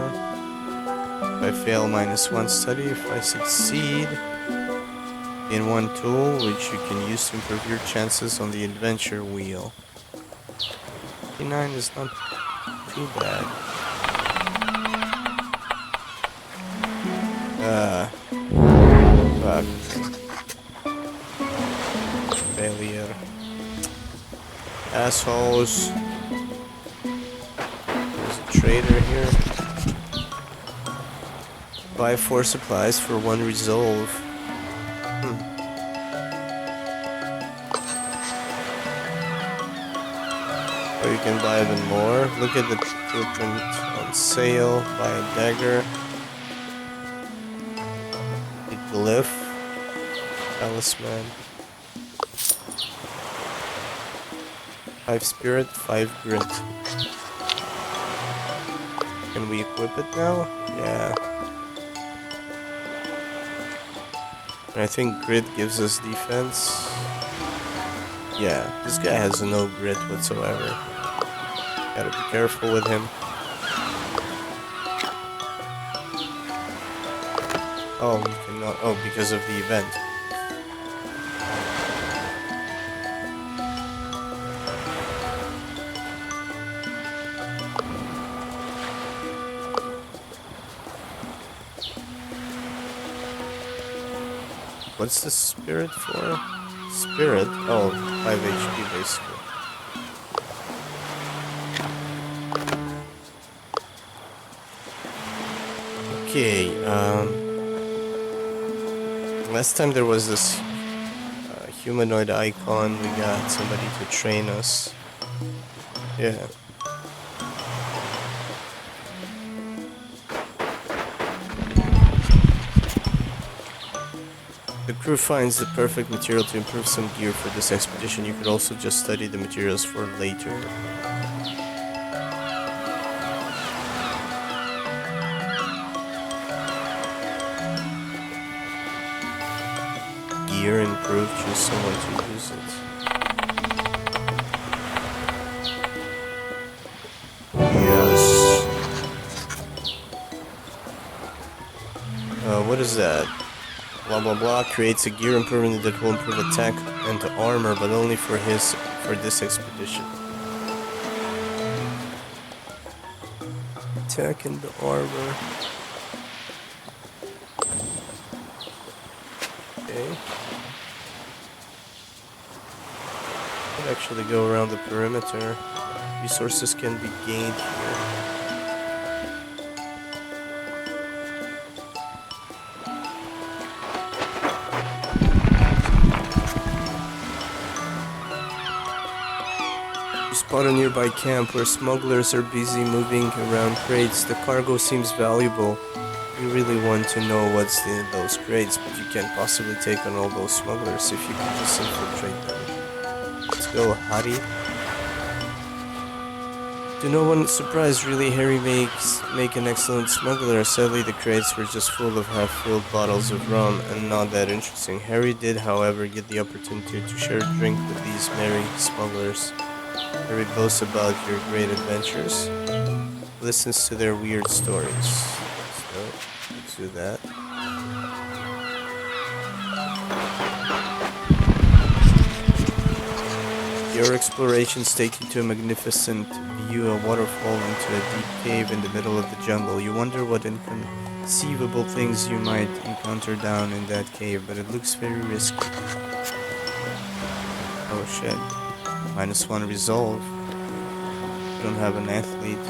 if I fail, -1 study. If I succeed, in one tool which you can use to improve your chances on the adventure wheel. 59 is not too bad. Fuck. Failure. Assholes. There's a trader here. Buy 4 supplies for 1 resolve. Or you can buy even more. Look at the blueprint on sale. Buy a dagger. A glyph. Talisman. 5 spirit, 5 grit. Can we equip it now? Yeah. And I think grit gives us defense. Yeah, this guy has no grit whatsoever. Gotta be careful with him. Oh, we cannot. Oh, because of the event. What's the spirit for? Spirit? Oh, 5 HP basically. Okay, last time there was this humanoid icon, we got somebody to train us. Yeah. The crew finds the perfect material to improve some gear for this expedition. You could also just study the materials for later. Gear improved, choose someone to use it. Yes. What is that? Blah blah blah creates a gear improvement that will improve attack and armor, but only for this expedition. Attack and armor. Okay. Could actually go around the perimeter. Resources can be gained here. Spot a nearby camp where smugglers are busy moving around crates. The cargo seems valuable. You really want to know what's in those crates, but you can't possibly take on all those smugglers if you can just infiltrate them. Let's go, Hari. To no one's surprise, really, Harry make an excellent smuggler. Sadly, the crates were just full of half-filled bottles of rum and not that interesting. Harry did, however, get the opportunity to share a drink with these merry smugglers. Harry boasts about your great adventures, listens to their weird stories. So, let's do that. Your explorations take you to a magnificent view, a waterfall into a deep cave in the middle of the jungle. You wonder what inconceivable things you might encounter down in that cave, but it looks very risky. Oh shit. -1 resolve. You don't have an athlete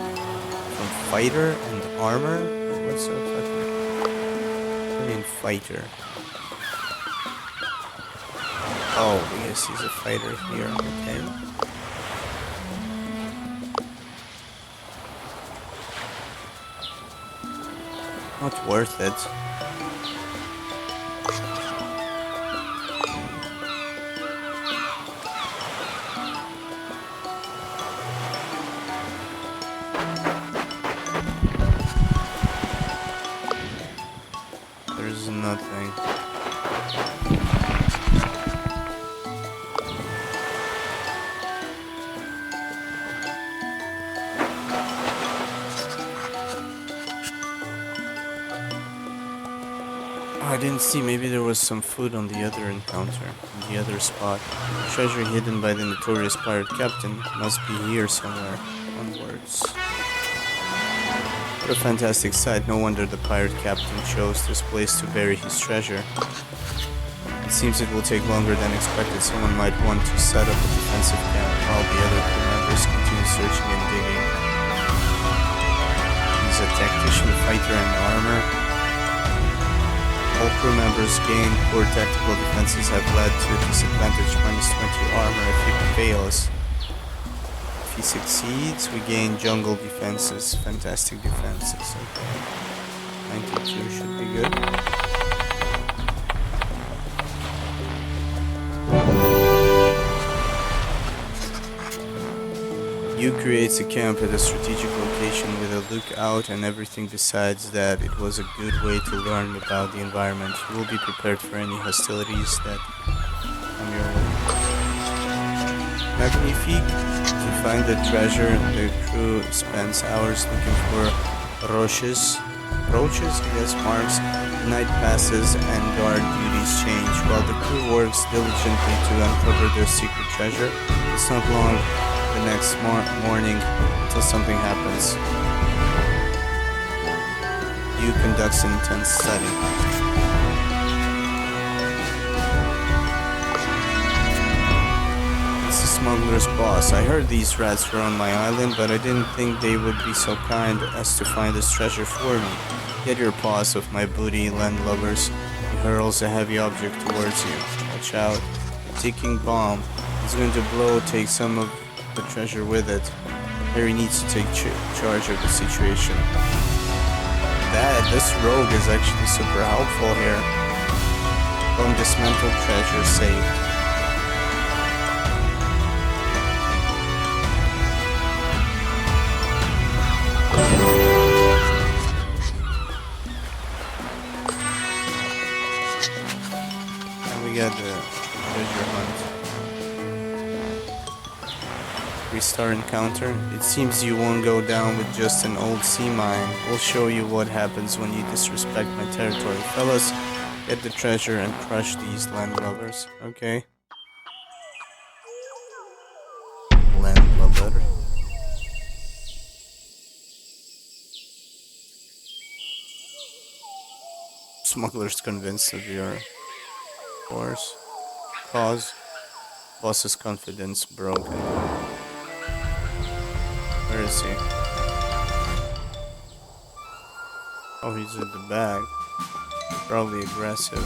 from fighter and armor? What's up? I mean fighter. Oh, because he's a fighter here, okay. Not worth it. There's nothing. I didn't see. Maybe there was some food on the other encounter, in the other spot. Treasure hidden by the notorious pirate captain must be here somewhere. Onwards. What a fantastic sight. No wonder the pirate captain chose this place to bury his treasure. It seems it will take longer than expected. Someone might want to set up a defensive camp while the other crew members continue searching and digging. He's a tactician, fighter, and armor. All crew members gain poor tactical defenses have led to disadvantage -20 armor if he fails. If he succeeds, we gain jungle defenses, fantastic defenses. Okay. 92 should be good. You creates a camp at a strategic location with a lookout and everything besides that. It was a good way to learn about the environment. You will be prepared for any hostilities that come your way. Magnifique. To find the treasure, the crew spends hours looking for roaches, marks. Night passes and guard duties change. While the crew works diligently to uncover their secret treasure, it's not long the next morning until something happens. You conducts intense study. It's the smuggler's boss. I heard these rats were on my island, but I didn't think they would be so kind as to find this treasure for me. Get your paws off my booty, landlubbers. He hurls a heavy object towards you. Watch out. A ticking bomb. It's going to blow. Take some of the treasure with it. Harry needs to take charge of the situation. This rogue is actually super helpful here. Bomb dismantled, treasure saved. And we got the treasure hunt. Restart encounter. It seems you won't go down with just an old sea mine. We'll show you what happens when you disrespect my territory. Fellas, get the treasure and crush these landlubbers. Okay. Landlubber. Smuggler's convinced of your cause. Boss's confidence broken. Where is he? Oh, he's at the back. Probably aggressive.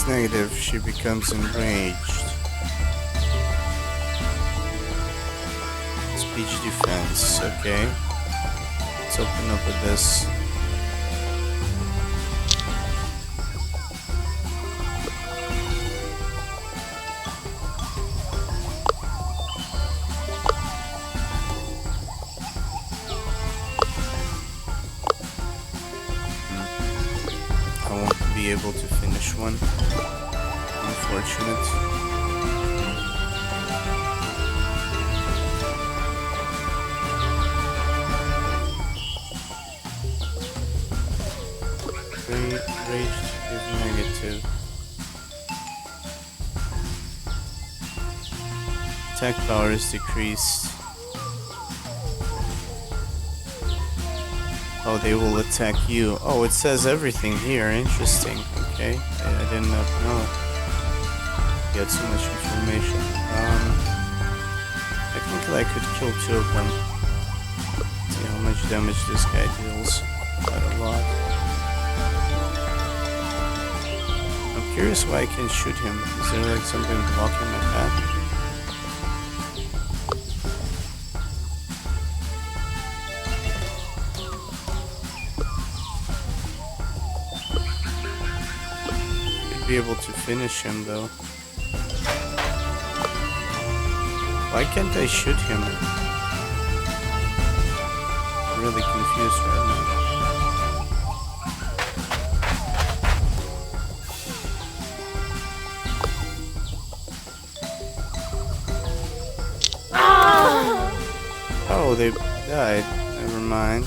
Negative, she becomes enraged. Speech defense, okay. Let's open up with this. I won't be able to finish one. Unfortunate. Rage is negative. Attack power is decreased. Oh, they will attack you. Oh, it says everything here. Interesting. Okay, I did not know. Get so much information. I think I could kill two of them. See how much damage this guy deals. Quite a lot. curious why I can't shoot him. Is there like something blocking my path? Be able to finish him though. Why can't I shoot him? I'm really confused right now. Oh, they died. Never mind.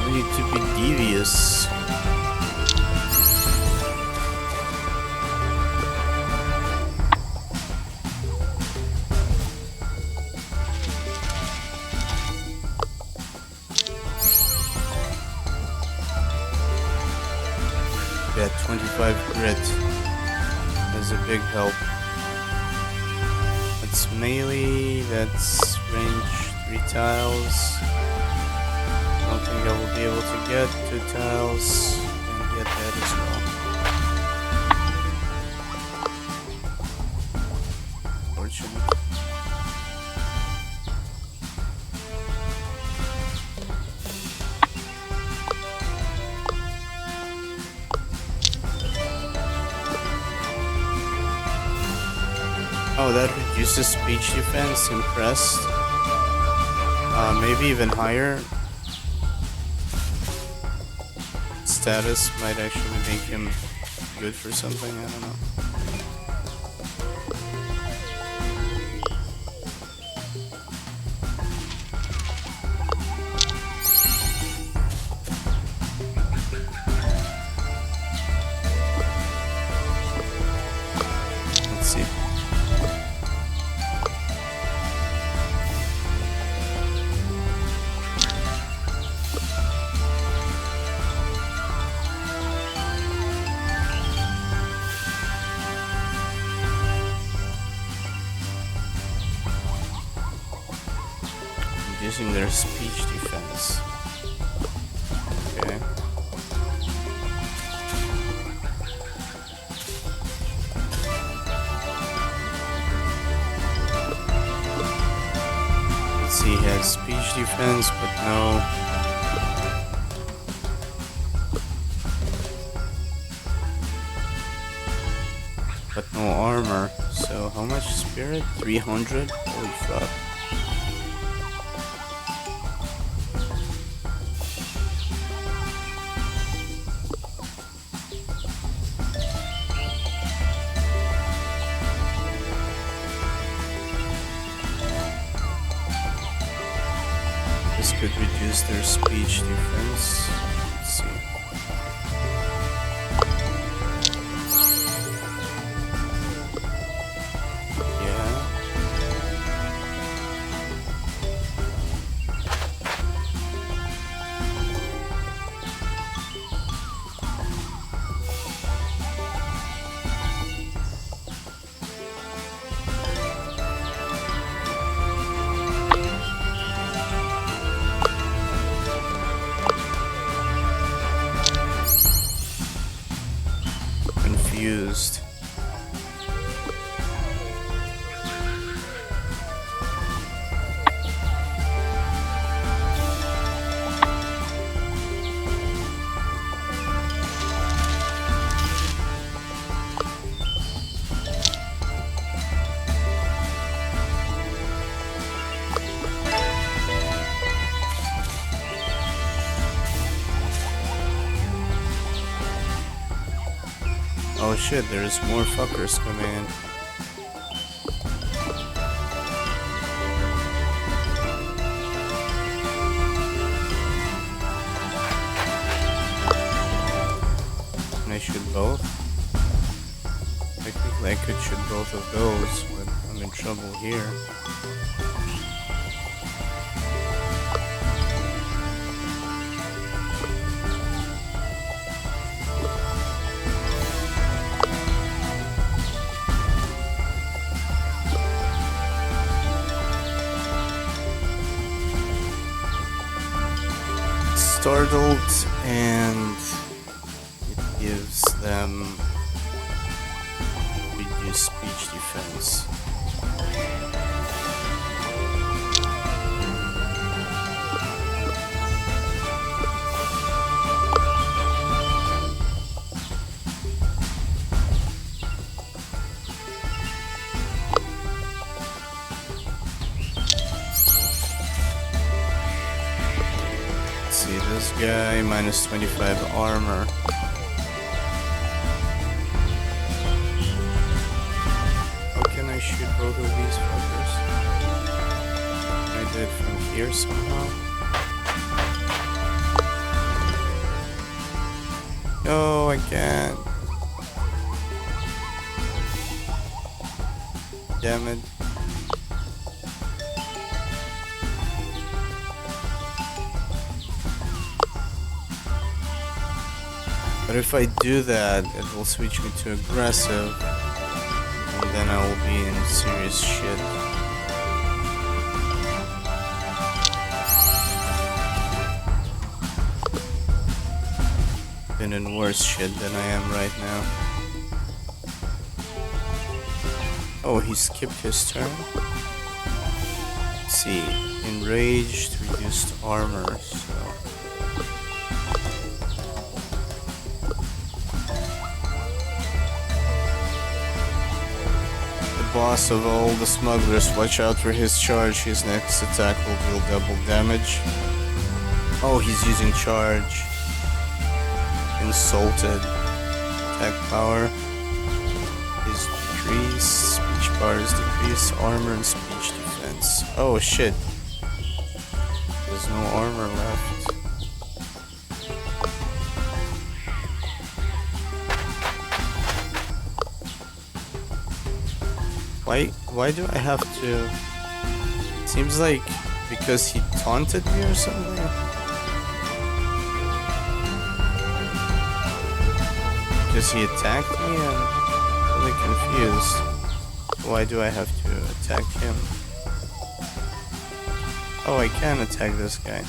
Need to be devious. Yeah, 25 grit is a big help. That's melee, that's range 3 tiles. I don't think I will be able to get 2 tiles and get that as well. Fortunate. Oh, that reduces speech defense. Impressed. Maybe even higher. Status might actually make him good for something, I don't know. Let's see. Using their speech defense. Okay. Let's see, he has speech defense, but no. But no armor. So how much spirit? 300? Holy fuck. This could reduce their speech defense. Let's see. Yeah. Confused. Oh shit, there's more fuckers coming in. Technically, I could shoot both of those, but I'm in trouble here. Startled, and it gives them reduced speech defense. See this guy, minus 25 armor. How can I shoot both of these fuckers? Can I do it from here somehow? No, I can't. Damn it. But if I do that, it will switch me to aggressive, and then I will be in serious shit. Been in worse shit than I am right now. Oh, he skipped his turn? Let's see, enraged, reduced armor, so... Boss of all the smugglers, watch out for his charge. His next attack will deal double damage. Oh, he's using charge. Insulted. Attack power is decreased. Speech power is decreased. Armor and speech defense. Oh shit. There's no armor left. Why do I have to... Seems like because he taunted me or something? Because he attacked me? I'm really confused. Why do I have to attack him? Oh, I can attack this guy.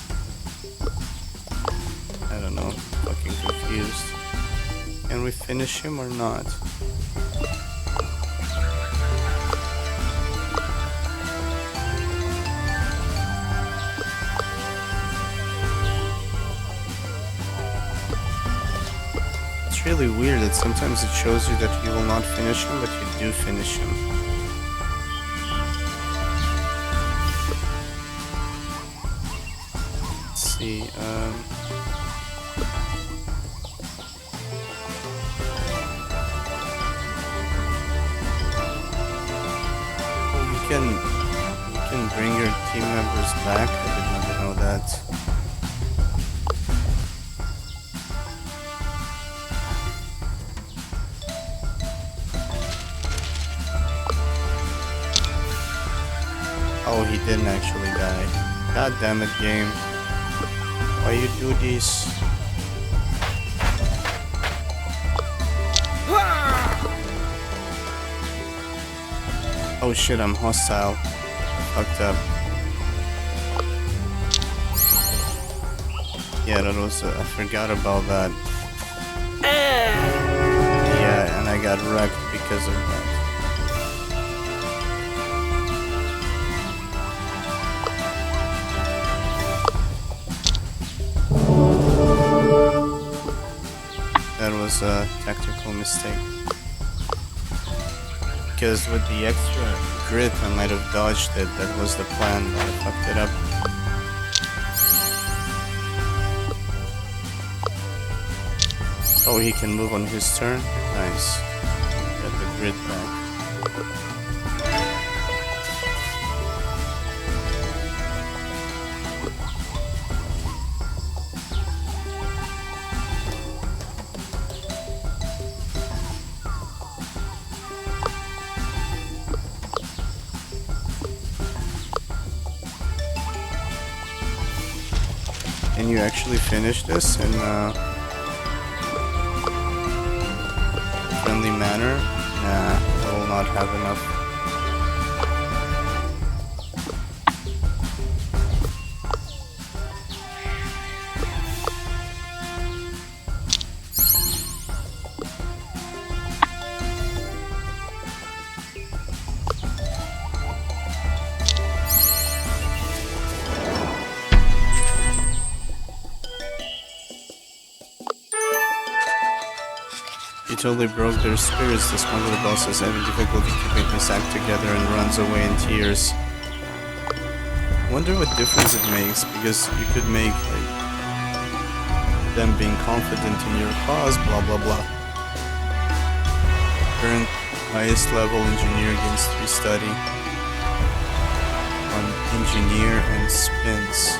I don't know, I'm fucking confused. Can we finish him or not? It's really weird that sometimes it shows you that you will not finish him, but you do finish him. Let's see, you can bring your team members back. I did not know that. Oh, he didn't actually die. God damn it, game. Why you do this? Oh shit, I'm hostile. Fucked up. Yeah, that was... I forgot about that. Yeah, and I got wrecked because of that. That was a tactical mistake. Because with the extra grit, I might have dodged it. That was the plan, but I fucked it up. Oh, he can move on his turn? Nice. Got the grit back. Can you actually finish this in a friendly manner? Nah, I will not have enough. He totally broke their spirits. The smuggler boss is having difficulty keeping his act together and runs away in tears. Wonder what difference it makes, because you could make like them being confident in your cause, blah blah blah. Current highest level engineer gains 3 study on engineer and spins.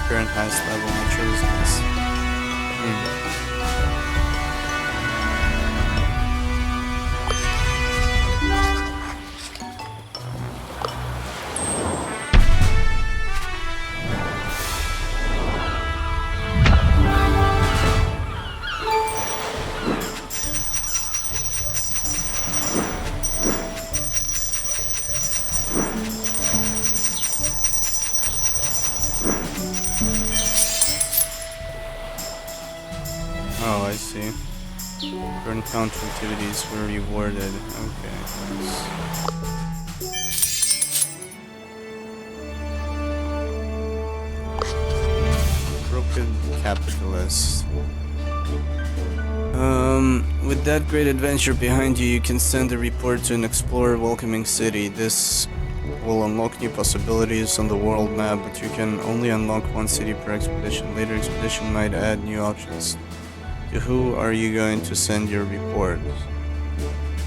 Current highest level naturalist is Oh, I see. Current counter activities were rewarded. Okay. Broken capitalist. With that great adventure behind you, you can send a report to an explorer welcoming city. This will unlock new possibilities on the world map, but you can only unlock 1 city per expedition. Later expedition might add new options. To who are you going to send your report?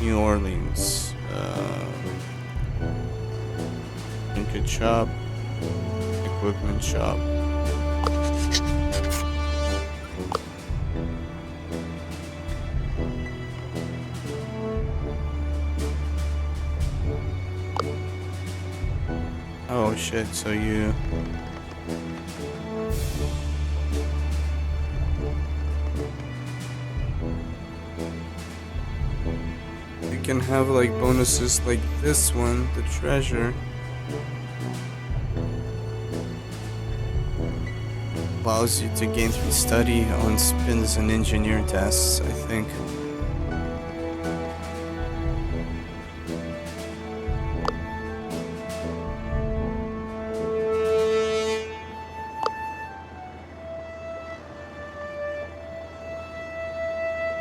New Orleans. Trinket shop. Equipment shop. Oh shit, so you... You can have like bonuses like this one, the treasure. Allows you to gain 3 study on spins and engineer tests, I think.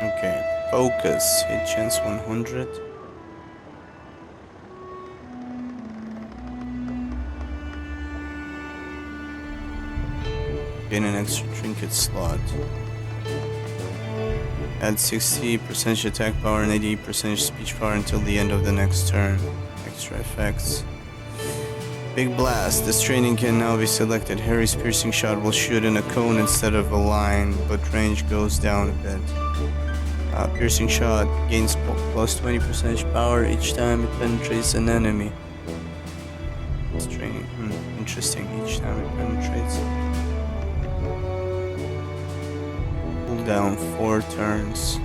Okay, focus, hit chance 100. Gain an extra trinket slot. Add 60% attack power and 80% speech power until the end of the next turn. Extra effects. Big blast. This training can now be selected. Harry's piercing shot will shoot in a cone instead of a line, but range goes down a bit. Piercing shot gains plus 20% power each time it penetrates an enemy. It's training. Interesting. Each time it penetrates. Down 4 turns.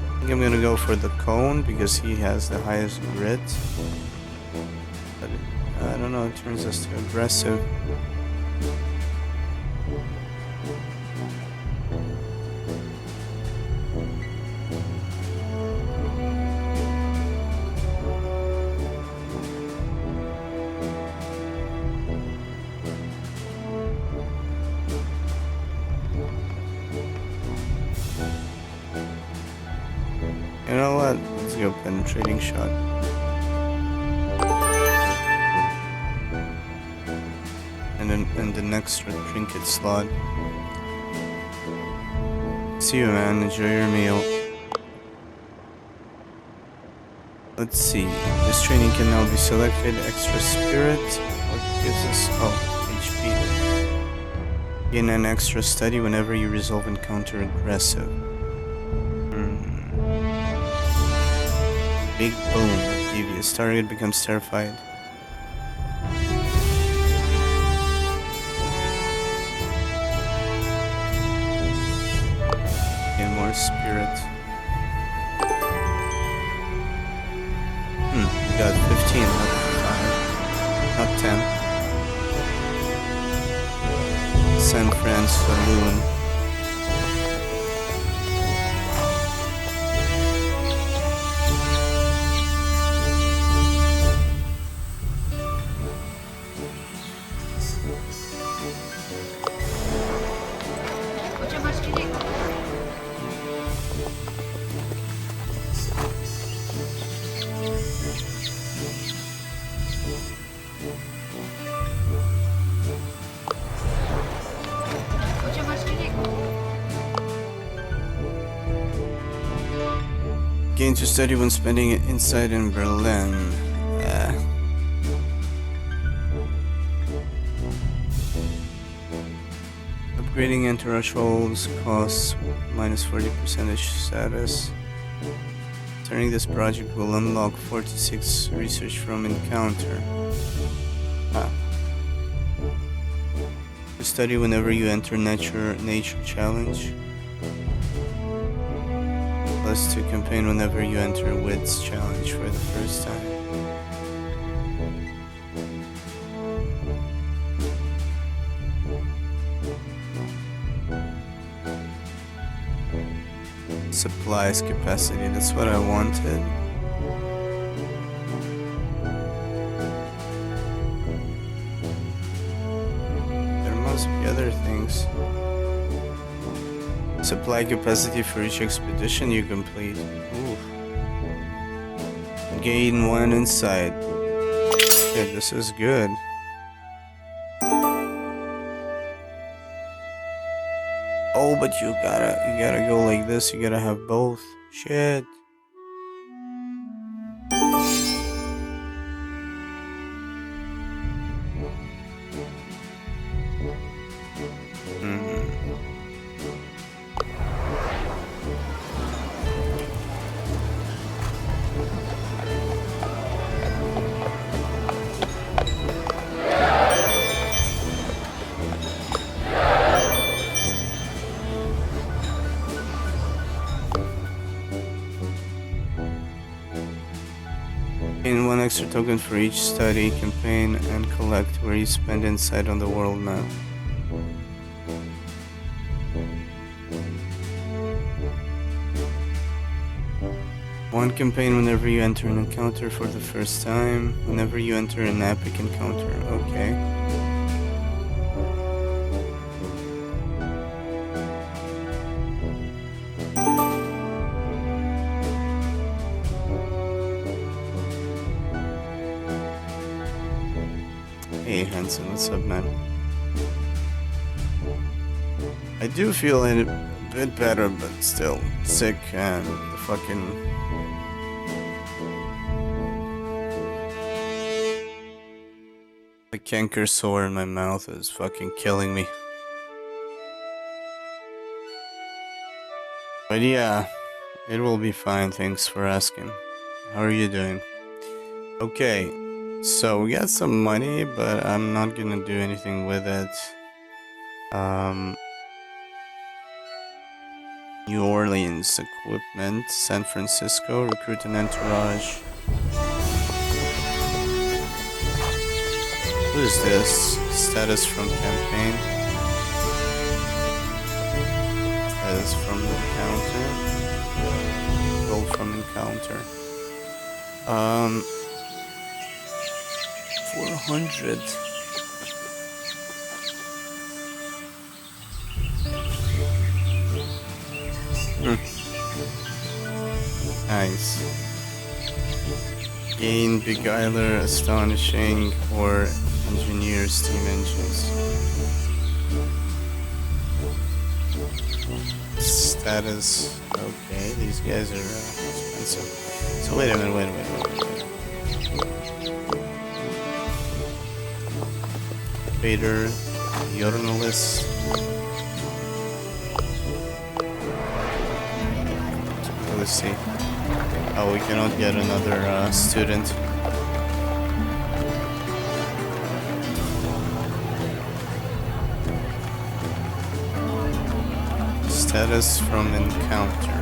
I think I'm gonna go for the cone because he has the highest grit. But I don't know, it turns us to aggressive. You know what? Let's go penetrating shot. And the next trinket slot. See you, man. Enjoy your meal. Let's see. This training can now be selected. Extra spirit. What gives us? Oh, HP. Gain an extra study whenever you resolve encounter aggressive. Big boom. Devious. Target becomes terrified. spirit. We got 15, not 5, not 10. San Fran Saloon. Gain to study when spending it inside in Berlin. Upgrading entourage roles costs minus 40% status. Turning this project will unlock 46 research from encounter. To study whenever you enter nature challenge. Plus to campaign whenever you enter Wits challenge for the first time. Supplies capacity, that's what I wanted. There must be other things. Supply capacity for each expedition you complete. Ooh. Gain 1 insight. Yeah, this is good. Oh, but you gotta go like this. You gotta have both. Shit. Gain 1 extra token for each study, campaign, and collect where you spend insight on the world map. One campaign whenever you enter an encounter for the first time, whenever you enter an epic encounter. Okay. Hey Hanson, what's up, man? I do feel a bit better, but still sick, and the fucking... the canker sore in my mouth is fucking killing me. But yeah, it will be fine, thanks for asking. How are you doing? Okay. So we got some money, but I'm not gonna do anything with it. New Orleans equipment, San Francisco, recruit an entourage. Who is this? Status from campaign. Status from encounter. Goal from encounter. 400. Nice. Gain Beguiler, Astonishing, or Engineer Steam Engines. Status. Okay, these guys are expensive. So wait a minute, wait. Vader, Journalist. Let's see. Oh, we cannot get another student. Status from encounter.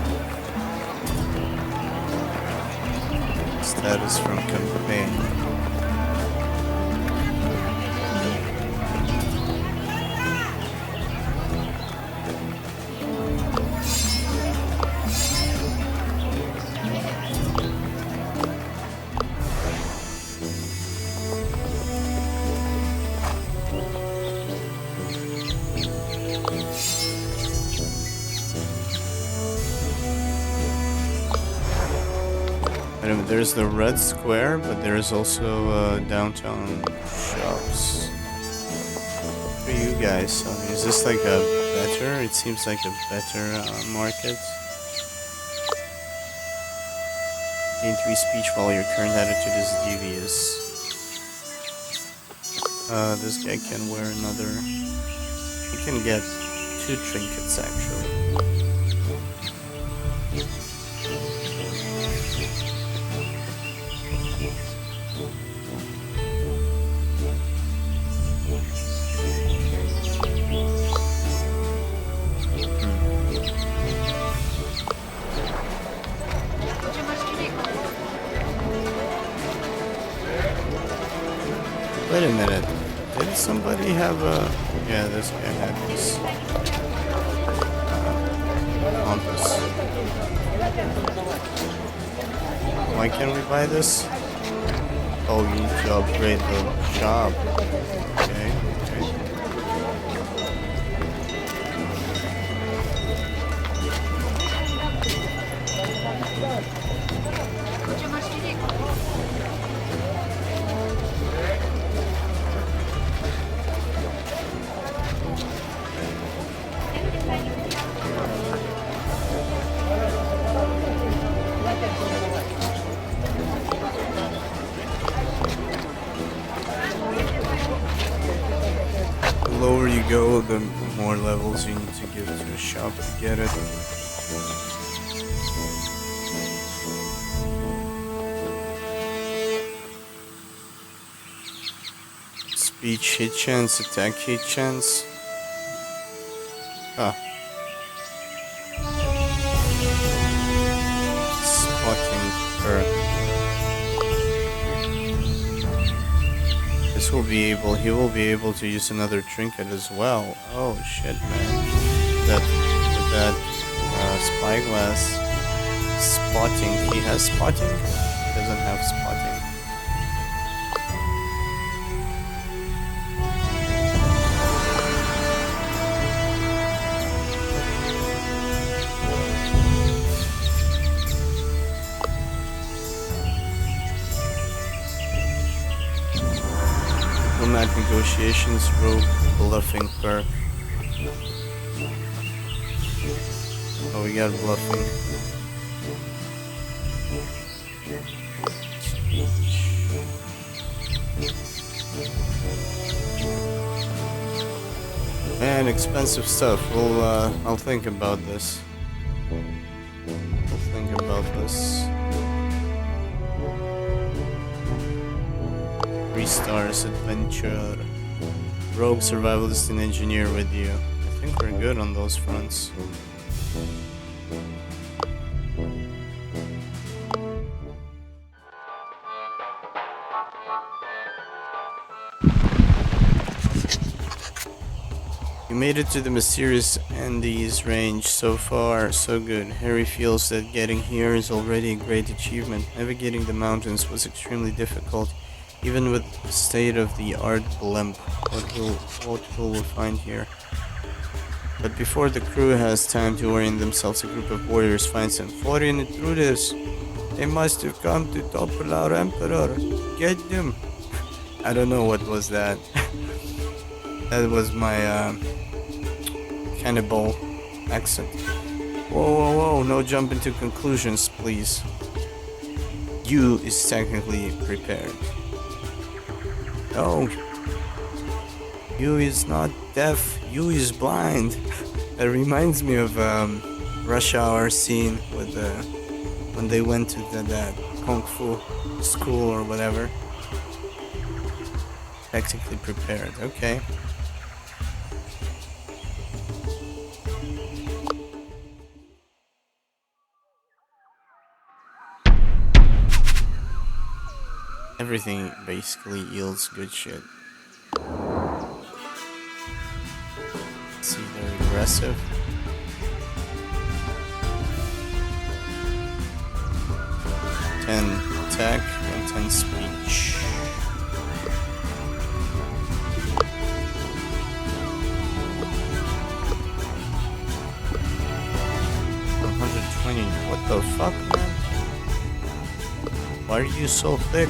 Status from campaign. There's the red square, but there's also downtown shops. For you guys, is this like a better? It seems like a better market. Gain 3 speech while your current attitude is devious. This guy can wear another. He can get 2 trinkets actually. Wait a minute. Did somebody have a... Yeah, this guy had this compass. Why can't we buy this? Oh, you need to upgrade the shop. Okay, okay. The lower you go, the more levels you need to give to a shop to get it. Speech hit chance, attack hit chance. Ah. Spotting perk. He will be able to use another trinket as well. Oh shit, man. That spyglass spotting. He has spotting? He doesn't have spotting. Diplomat negotiations, rogue bluffing perk. Oh, we got bluffing. Man, expensive stuff. I'll think about this. I'll think about this. 3 stars adventure. Rogue, survivalist, and engineer with you. I think we're good on those fronts. You made it to the mysterious Andes range. So far, so good. Harry feels that getting here is already a great achievement. Navigating the mountains was extremely difficult, even with state-of-the-art blimp. What will we find here? But before the crew has time to orient themselves, a group of warriors finds them. Foreign intruders! They must have come to topple our emperor. Get them! I don't know what was that. That was my cannibal accent. Whoa, whoa, whoa, no jumping to conclusions, please. You is technically prepared. No. You is not deaf, you is blind. That reminds me of Rush Hour scene with when they went to that Kung Fu school or whatever. Technically prepared, okay. Everything basically yields good shit. Let's see, they're aggressive. 10 attack and 10 speech. What the fuck, man? Why are you so thick?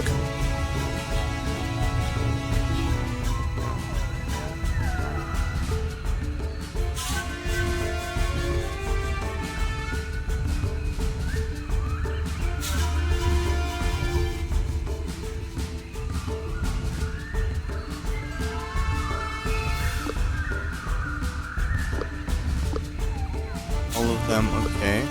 All of them, okay.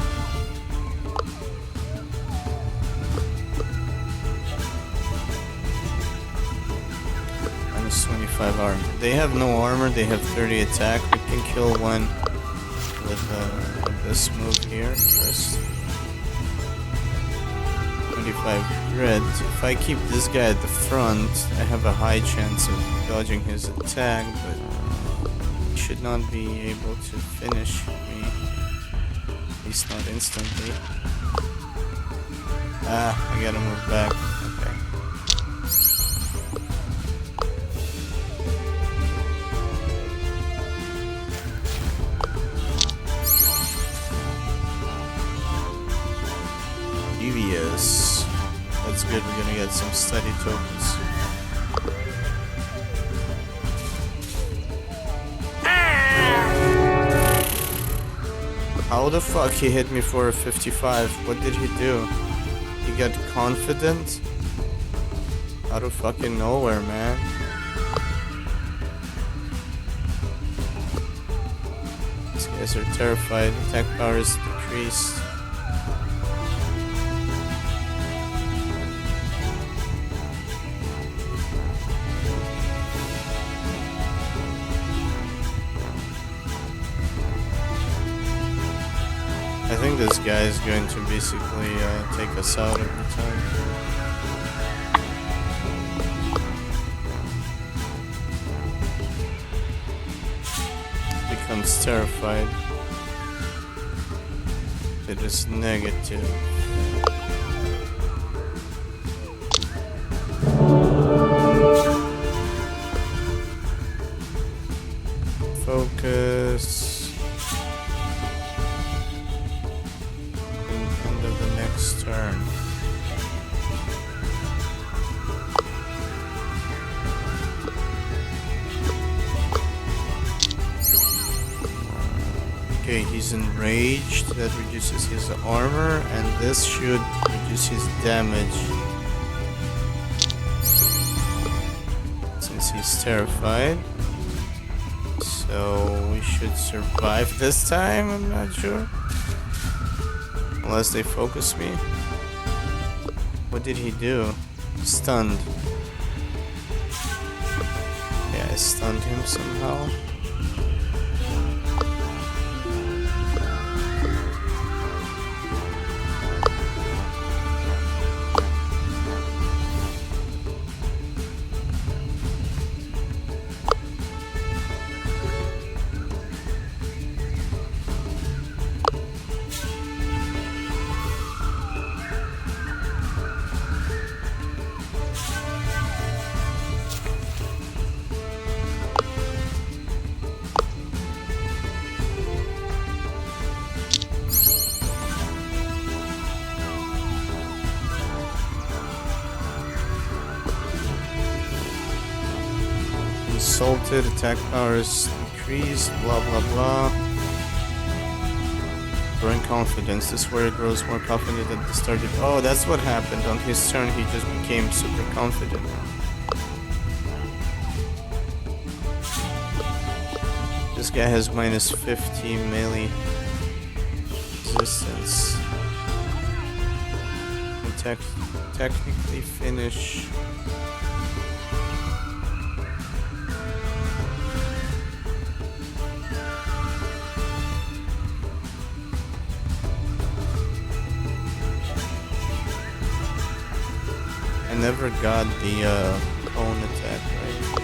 Minus 25 armor. They have no armor, they have 30 attack. We can kill one with this move here first. 25 grit. If I keep this guy at the front, I have a high chance of dodging his attack, but he should not be able to finish me. At least not instantly. Ah, I gotta move back. Okay. Devious. That's good, we're gonna get some study tokens. How the fuck he hit me for a 55? What did he do? He got confident? Out of fucking nowhere, man. These guys are terrified. Attack power is decreased. I think this guy is going to basically take us out every time. Becomes terrified. It is negative. Focus. Turn. Okay, he's enraged. That reduces his armor, and this should reduce his damage. Since he's terrified. So we should survive this time, I'm not sure. Unless they focus me. What did he do? Stunned. Yeah, I stunned him somehow. Insulted, attack power is decreased, blah blah blah. Growing confidence, this warrior grows more confident at the start of... Oh, that's what happened. On his turn, he just became super confident. This guy has minus 50 melee resistance. We technically finish... never got the cone attack, right?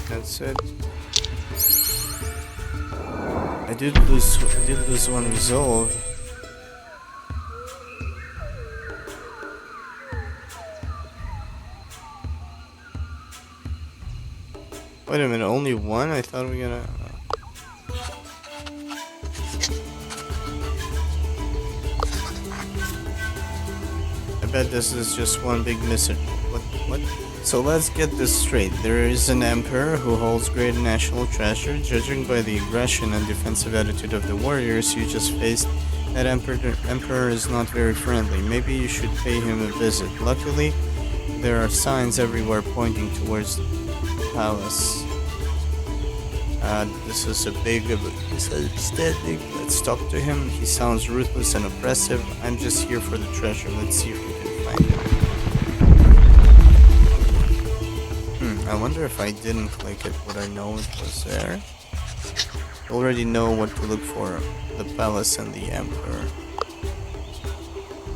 That's it. I did lose one resolve. Wait a minute, only one? I thought we were gonna. I bet this is just one big missile. What? So let's get this straight. There is an emperor who holds great national treasure. Judging by the aggression and defensive attitude of the warriors you just faced, that emperor is not very friendly. Maybe you should pay him a visit. Luckily, there are signs everywhere pointing towards the palace. This is a big misunderstanding. Let's talk to him. He sounds ruthless and oppressive. I'm just here for the treasure. Let's see if we can find it. I wonder if I didn't click it, would I know it was there? I already know what to look for. The palace and the emperor.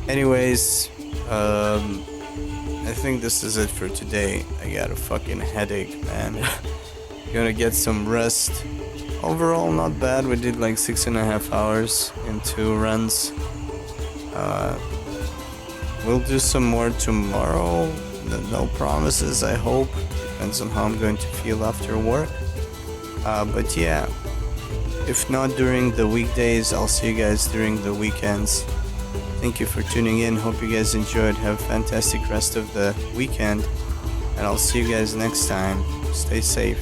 Anyways, I think this is it for today. I got a fucking headache, man. Gonna get some rest. Overall, not bad. We did like 6.5 hours in 2 runs. We'll do some more tomorrow. No promises, I hope. Depends on how I'm going to feel after work. But yeah, if not during the weekdays, I'll see you guys during the weekends. Thank you for tuning in. Hope you guys enjoyed. Have a fantastic rest of the weekend. And I'll see you guys next time. Stay safe.